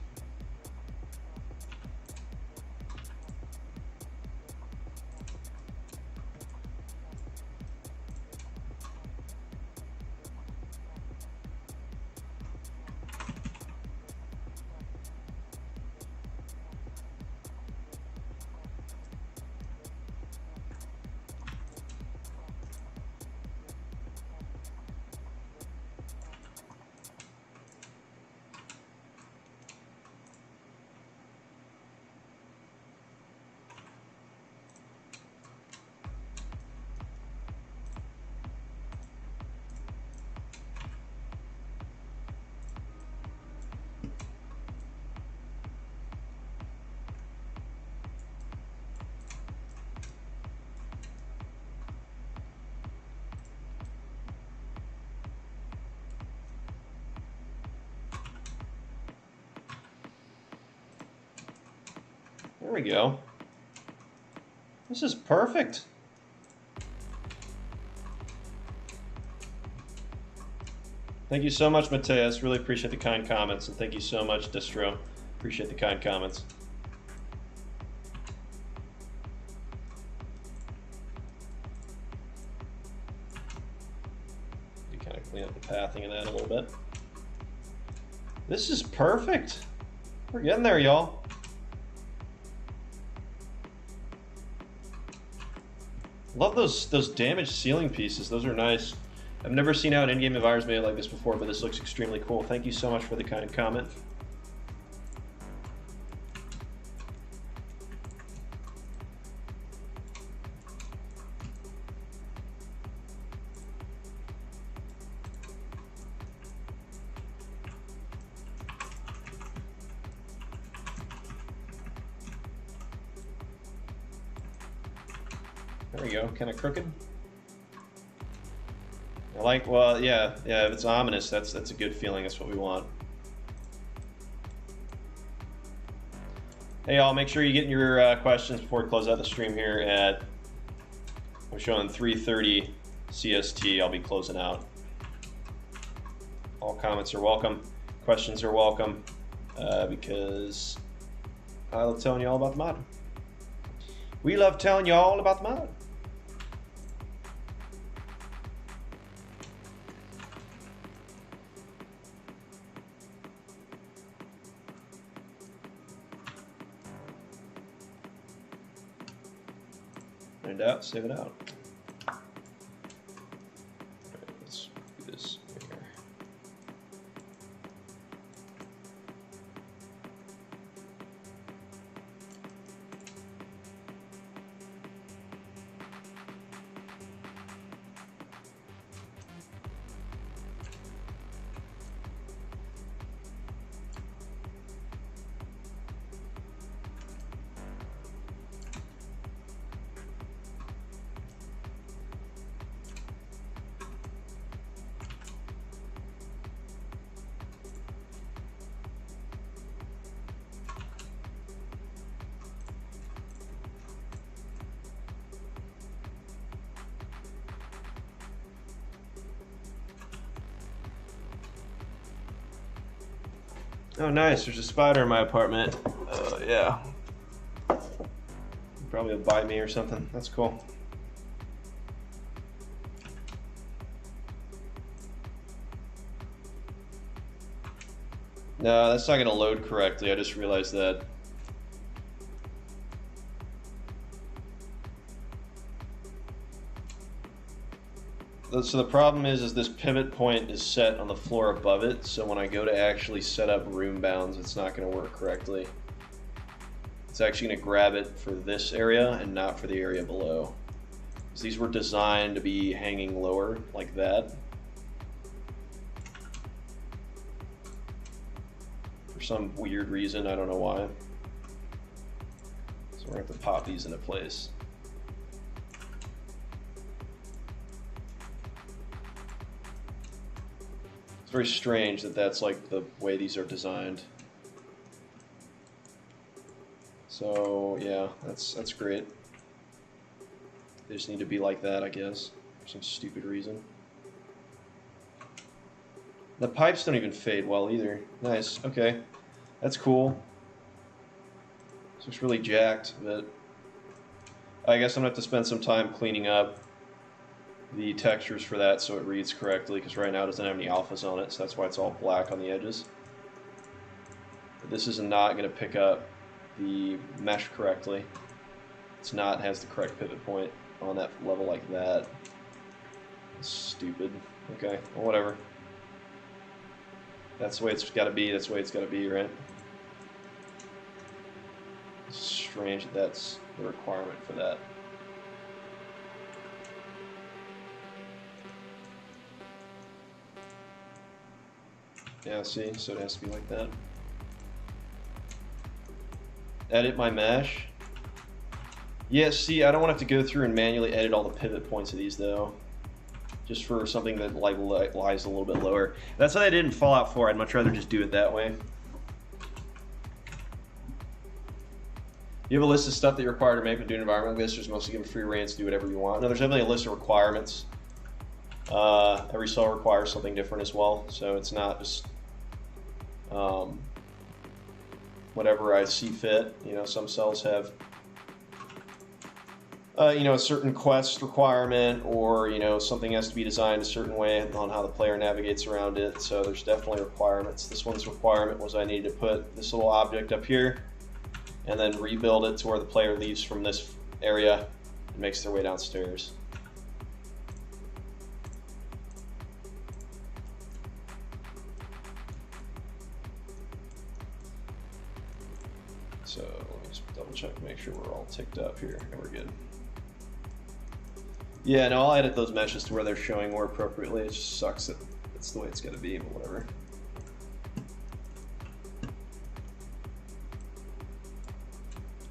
There we go. This is perfect. Thank you so much, Mateus. Really appreciate the kind comments. And thank you so much, Distro. Appreciate the kind comments. You kind of clean up the pathing of that a little bit. This is perfect. We're getting there, y'all. Love those damaged ceiling pieces. Those are nice. I've never seen how an in-game environment's made like this before, but this looks extremely cool. Thank you so much for the kind comment. There we go, kind of crooked. I like, well, yeah, if it's ominous, that's a good feeling. That's what we want. Hey, y'all, make sure you get your questions before we close out the stream here at, I'm showing 3:30 CST. I'll be closing out. All comments are welcome. Questions are welcome because I love telling you all about the mod. We love telling you all about the mod. Find out, save it out. All right, let's do this here. Oh, nice. There's a spider in my apartment. Yeah. Probably will bite me or something. That's cool. No, that's not going to load correctly. I just realized that. So the problem is this pivot point is set on the floor above it, so when I go to actually set up room bounds, it's not going to work correctly. It's actually going to grab it for this area and not for the area below. Because these were designed to be hanging lower, like that. For some weird reason, I don't know why. So we're going to have to pop these into place. It's very strange that that's like the way these are designed. So yeah, that's great. They just need to be like that, I guess, for some stupid reason. The pipes don't even fade well either. Nice, okay. That's cool. This looks really jacked, but I guess I'm gonna have to spend some time cleaning up the textures for that so it reads correctly, because right now it doesn't have any alphas on it, so that's why it's all black on the edges. But this is not going to pick up the mesh correctly. It's not, it has the correct pivot point on that level like that. That's stupid. Okay, well, whatever. That's the way it's got to be, that's the way it's got to be, right? It's strange that that's the requirement for that. Yeah, see, so it has to be like that. Edit my mesh. Yeah, see, I don't want to have to go through and manually edit all the pivot points of these, though. Just for something that like lies a little bit lower. That's what I did in Fallout 4. I'd much rather just do it that way. You have a list of stuff that you're required to make with doing an environment like this, just mostly give them free reigns to do whatever you want. No, there's definitely a list of requirements. Every cell requires something different as well, so it's not just whatever I see fit. You know, some cells have you know, a certain quest requirement, or you know, something has to be designed a certain way on how the player navigates around it. So there's definitely requirements. This one's requirement was I needed to put this little object up here and then rebuild it to where the player leaves from this area and makes their way downstairs. So let me just double check to make sure we're all ticked up here and we're good. Yeah, no, I'll edit those meshes to where they're showing more appropriately. It just sucks that it's the way it's gonna be, but whatever.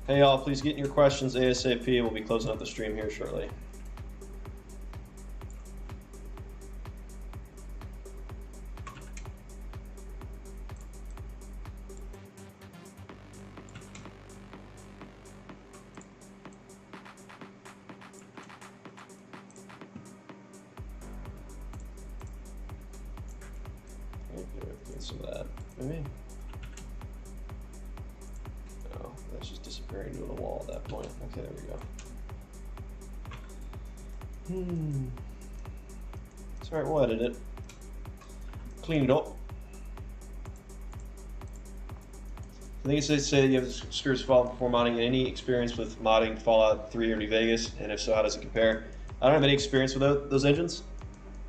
Hey y'all, please get in your questions ASAP. We'll be closing out the stream here shortly. Some of that, maybe. No, that's just disappearing into the wall at that point. Okay, there we go. It's alright, we'll edit it. Clean it up. I think it's say you have Screws Fallout before modding. Any experience with modding Fallout 3 or New Vegas? And if so, how does it compare? I don't have any experience with those engines.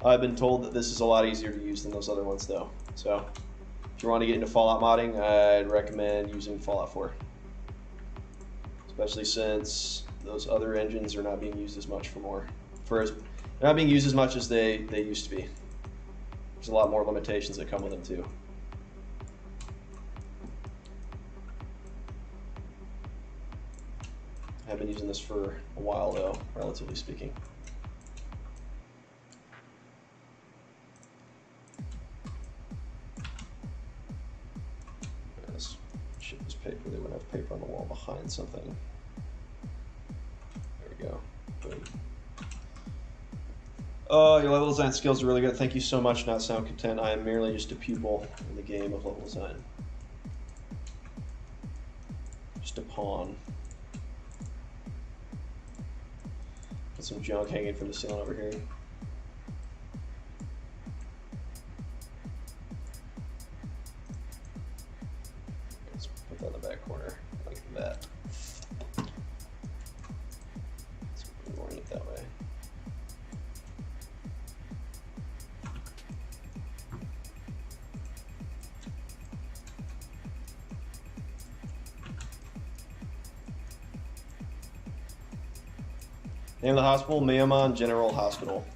I've been told that this is a lot easier to use than those other ones, though. So, if you want to get into Fallout modding, I'd recommend using Fallout 4. Especially since those other engines are not being used as much they're not being used as much as they used to be. There's a lot more limitations that come with them, too. I've been using this for a while, though, relatively speaking. Ship this paper. They would have paper on the wall behind something. There we go. Boom. Oh, your level design skills are really good. Thank you so much, Not Sound Content. I am merely just a pupil in the game of level design. upon. Got some junk hanging from the ceiling over here. Let's put that in the back corner, like that. Let's orient it that way. Name of the hospital, Myanmar General Hospital.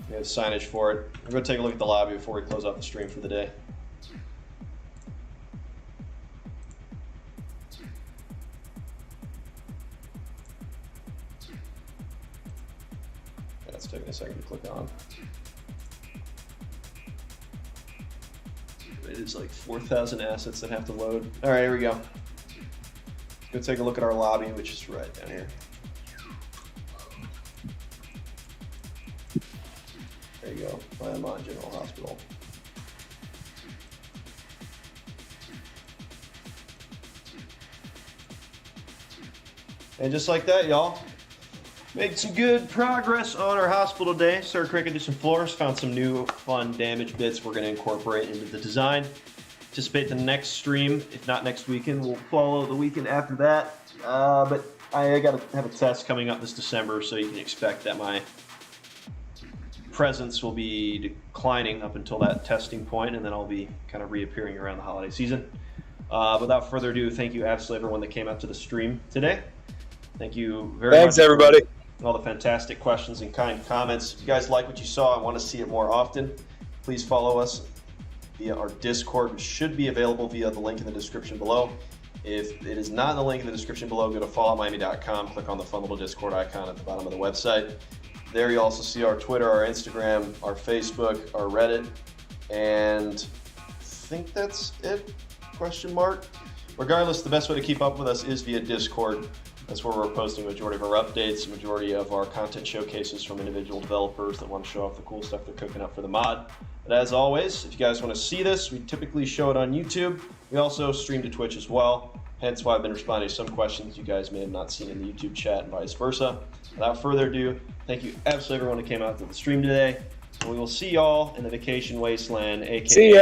We have signage for it. We're going to take a look at the lobby before we close out the stream for the day. Yeah, it's taking a second to click on. It is like 4,000 assets that have to load. All right, here we go. Let's go take a look at our lobby, which is right down here. There you go, Myanmar General Hospital. And just like that, y'all, made some good progress on our hospital today. Started cranking through some floors, found some new fun damage bits we're going to incorporate into the design. Anticipate the next stream, if not next weekend, we'll follow the weekend after that. But I got to have a test coming up this December, so you can expect that my presence will be declining up until that testing point, and then I'll be kind of reappearing around the holiday season. Without further ado, thank you absolutely everyone that came out to the stream today. Thank you very much. Thanks, everybody. All the fantastic questions and kind comments. If you guys like what you saw and want to see it more often, please follow us via our Discord, which should be available via the link in the description below. If it is not in the link in the description below, go to followmiami.com, click on the fun little Discord icon at the bottom of the website. There you also see our Twitter, our Instagram, our Facebook, our Reddit, and I think that's it, question mark. Regardless, the best way to keep up with us is via Discord. That's where we're posting the majority of our updates, the majority of our content showcases from individual developers that want to show off the cool stuff they're cooking up for the mod. But as always, if you guys want to see this, we typically show it on YouTube. We also stream to Twitch as well, hence why I've been responding to some questions you guys may have not seen in the YouTube chat and vice versa. Without further ado, thank you absolutely everyone who came out to the stream today. And we will see y'all in the vacation wasteland, aka See ya.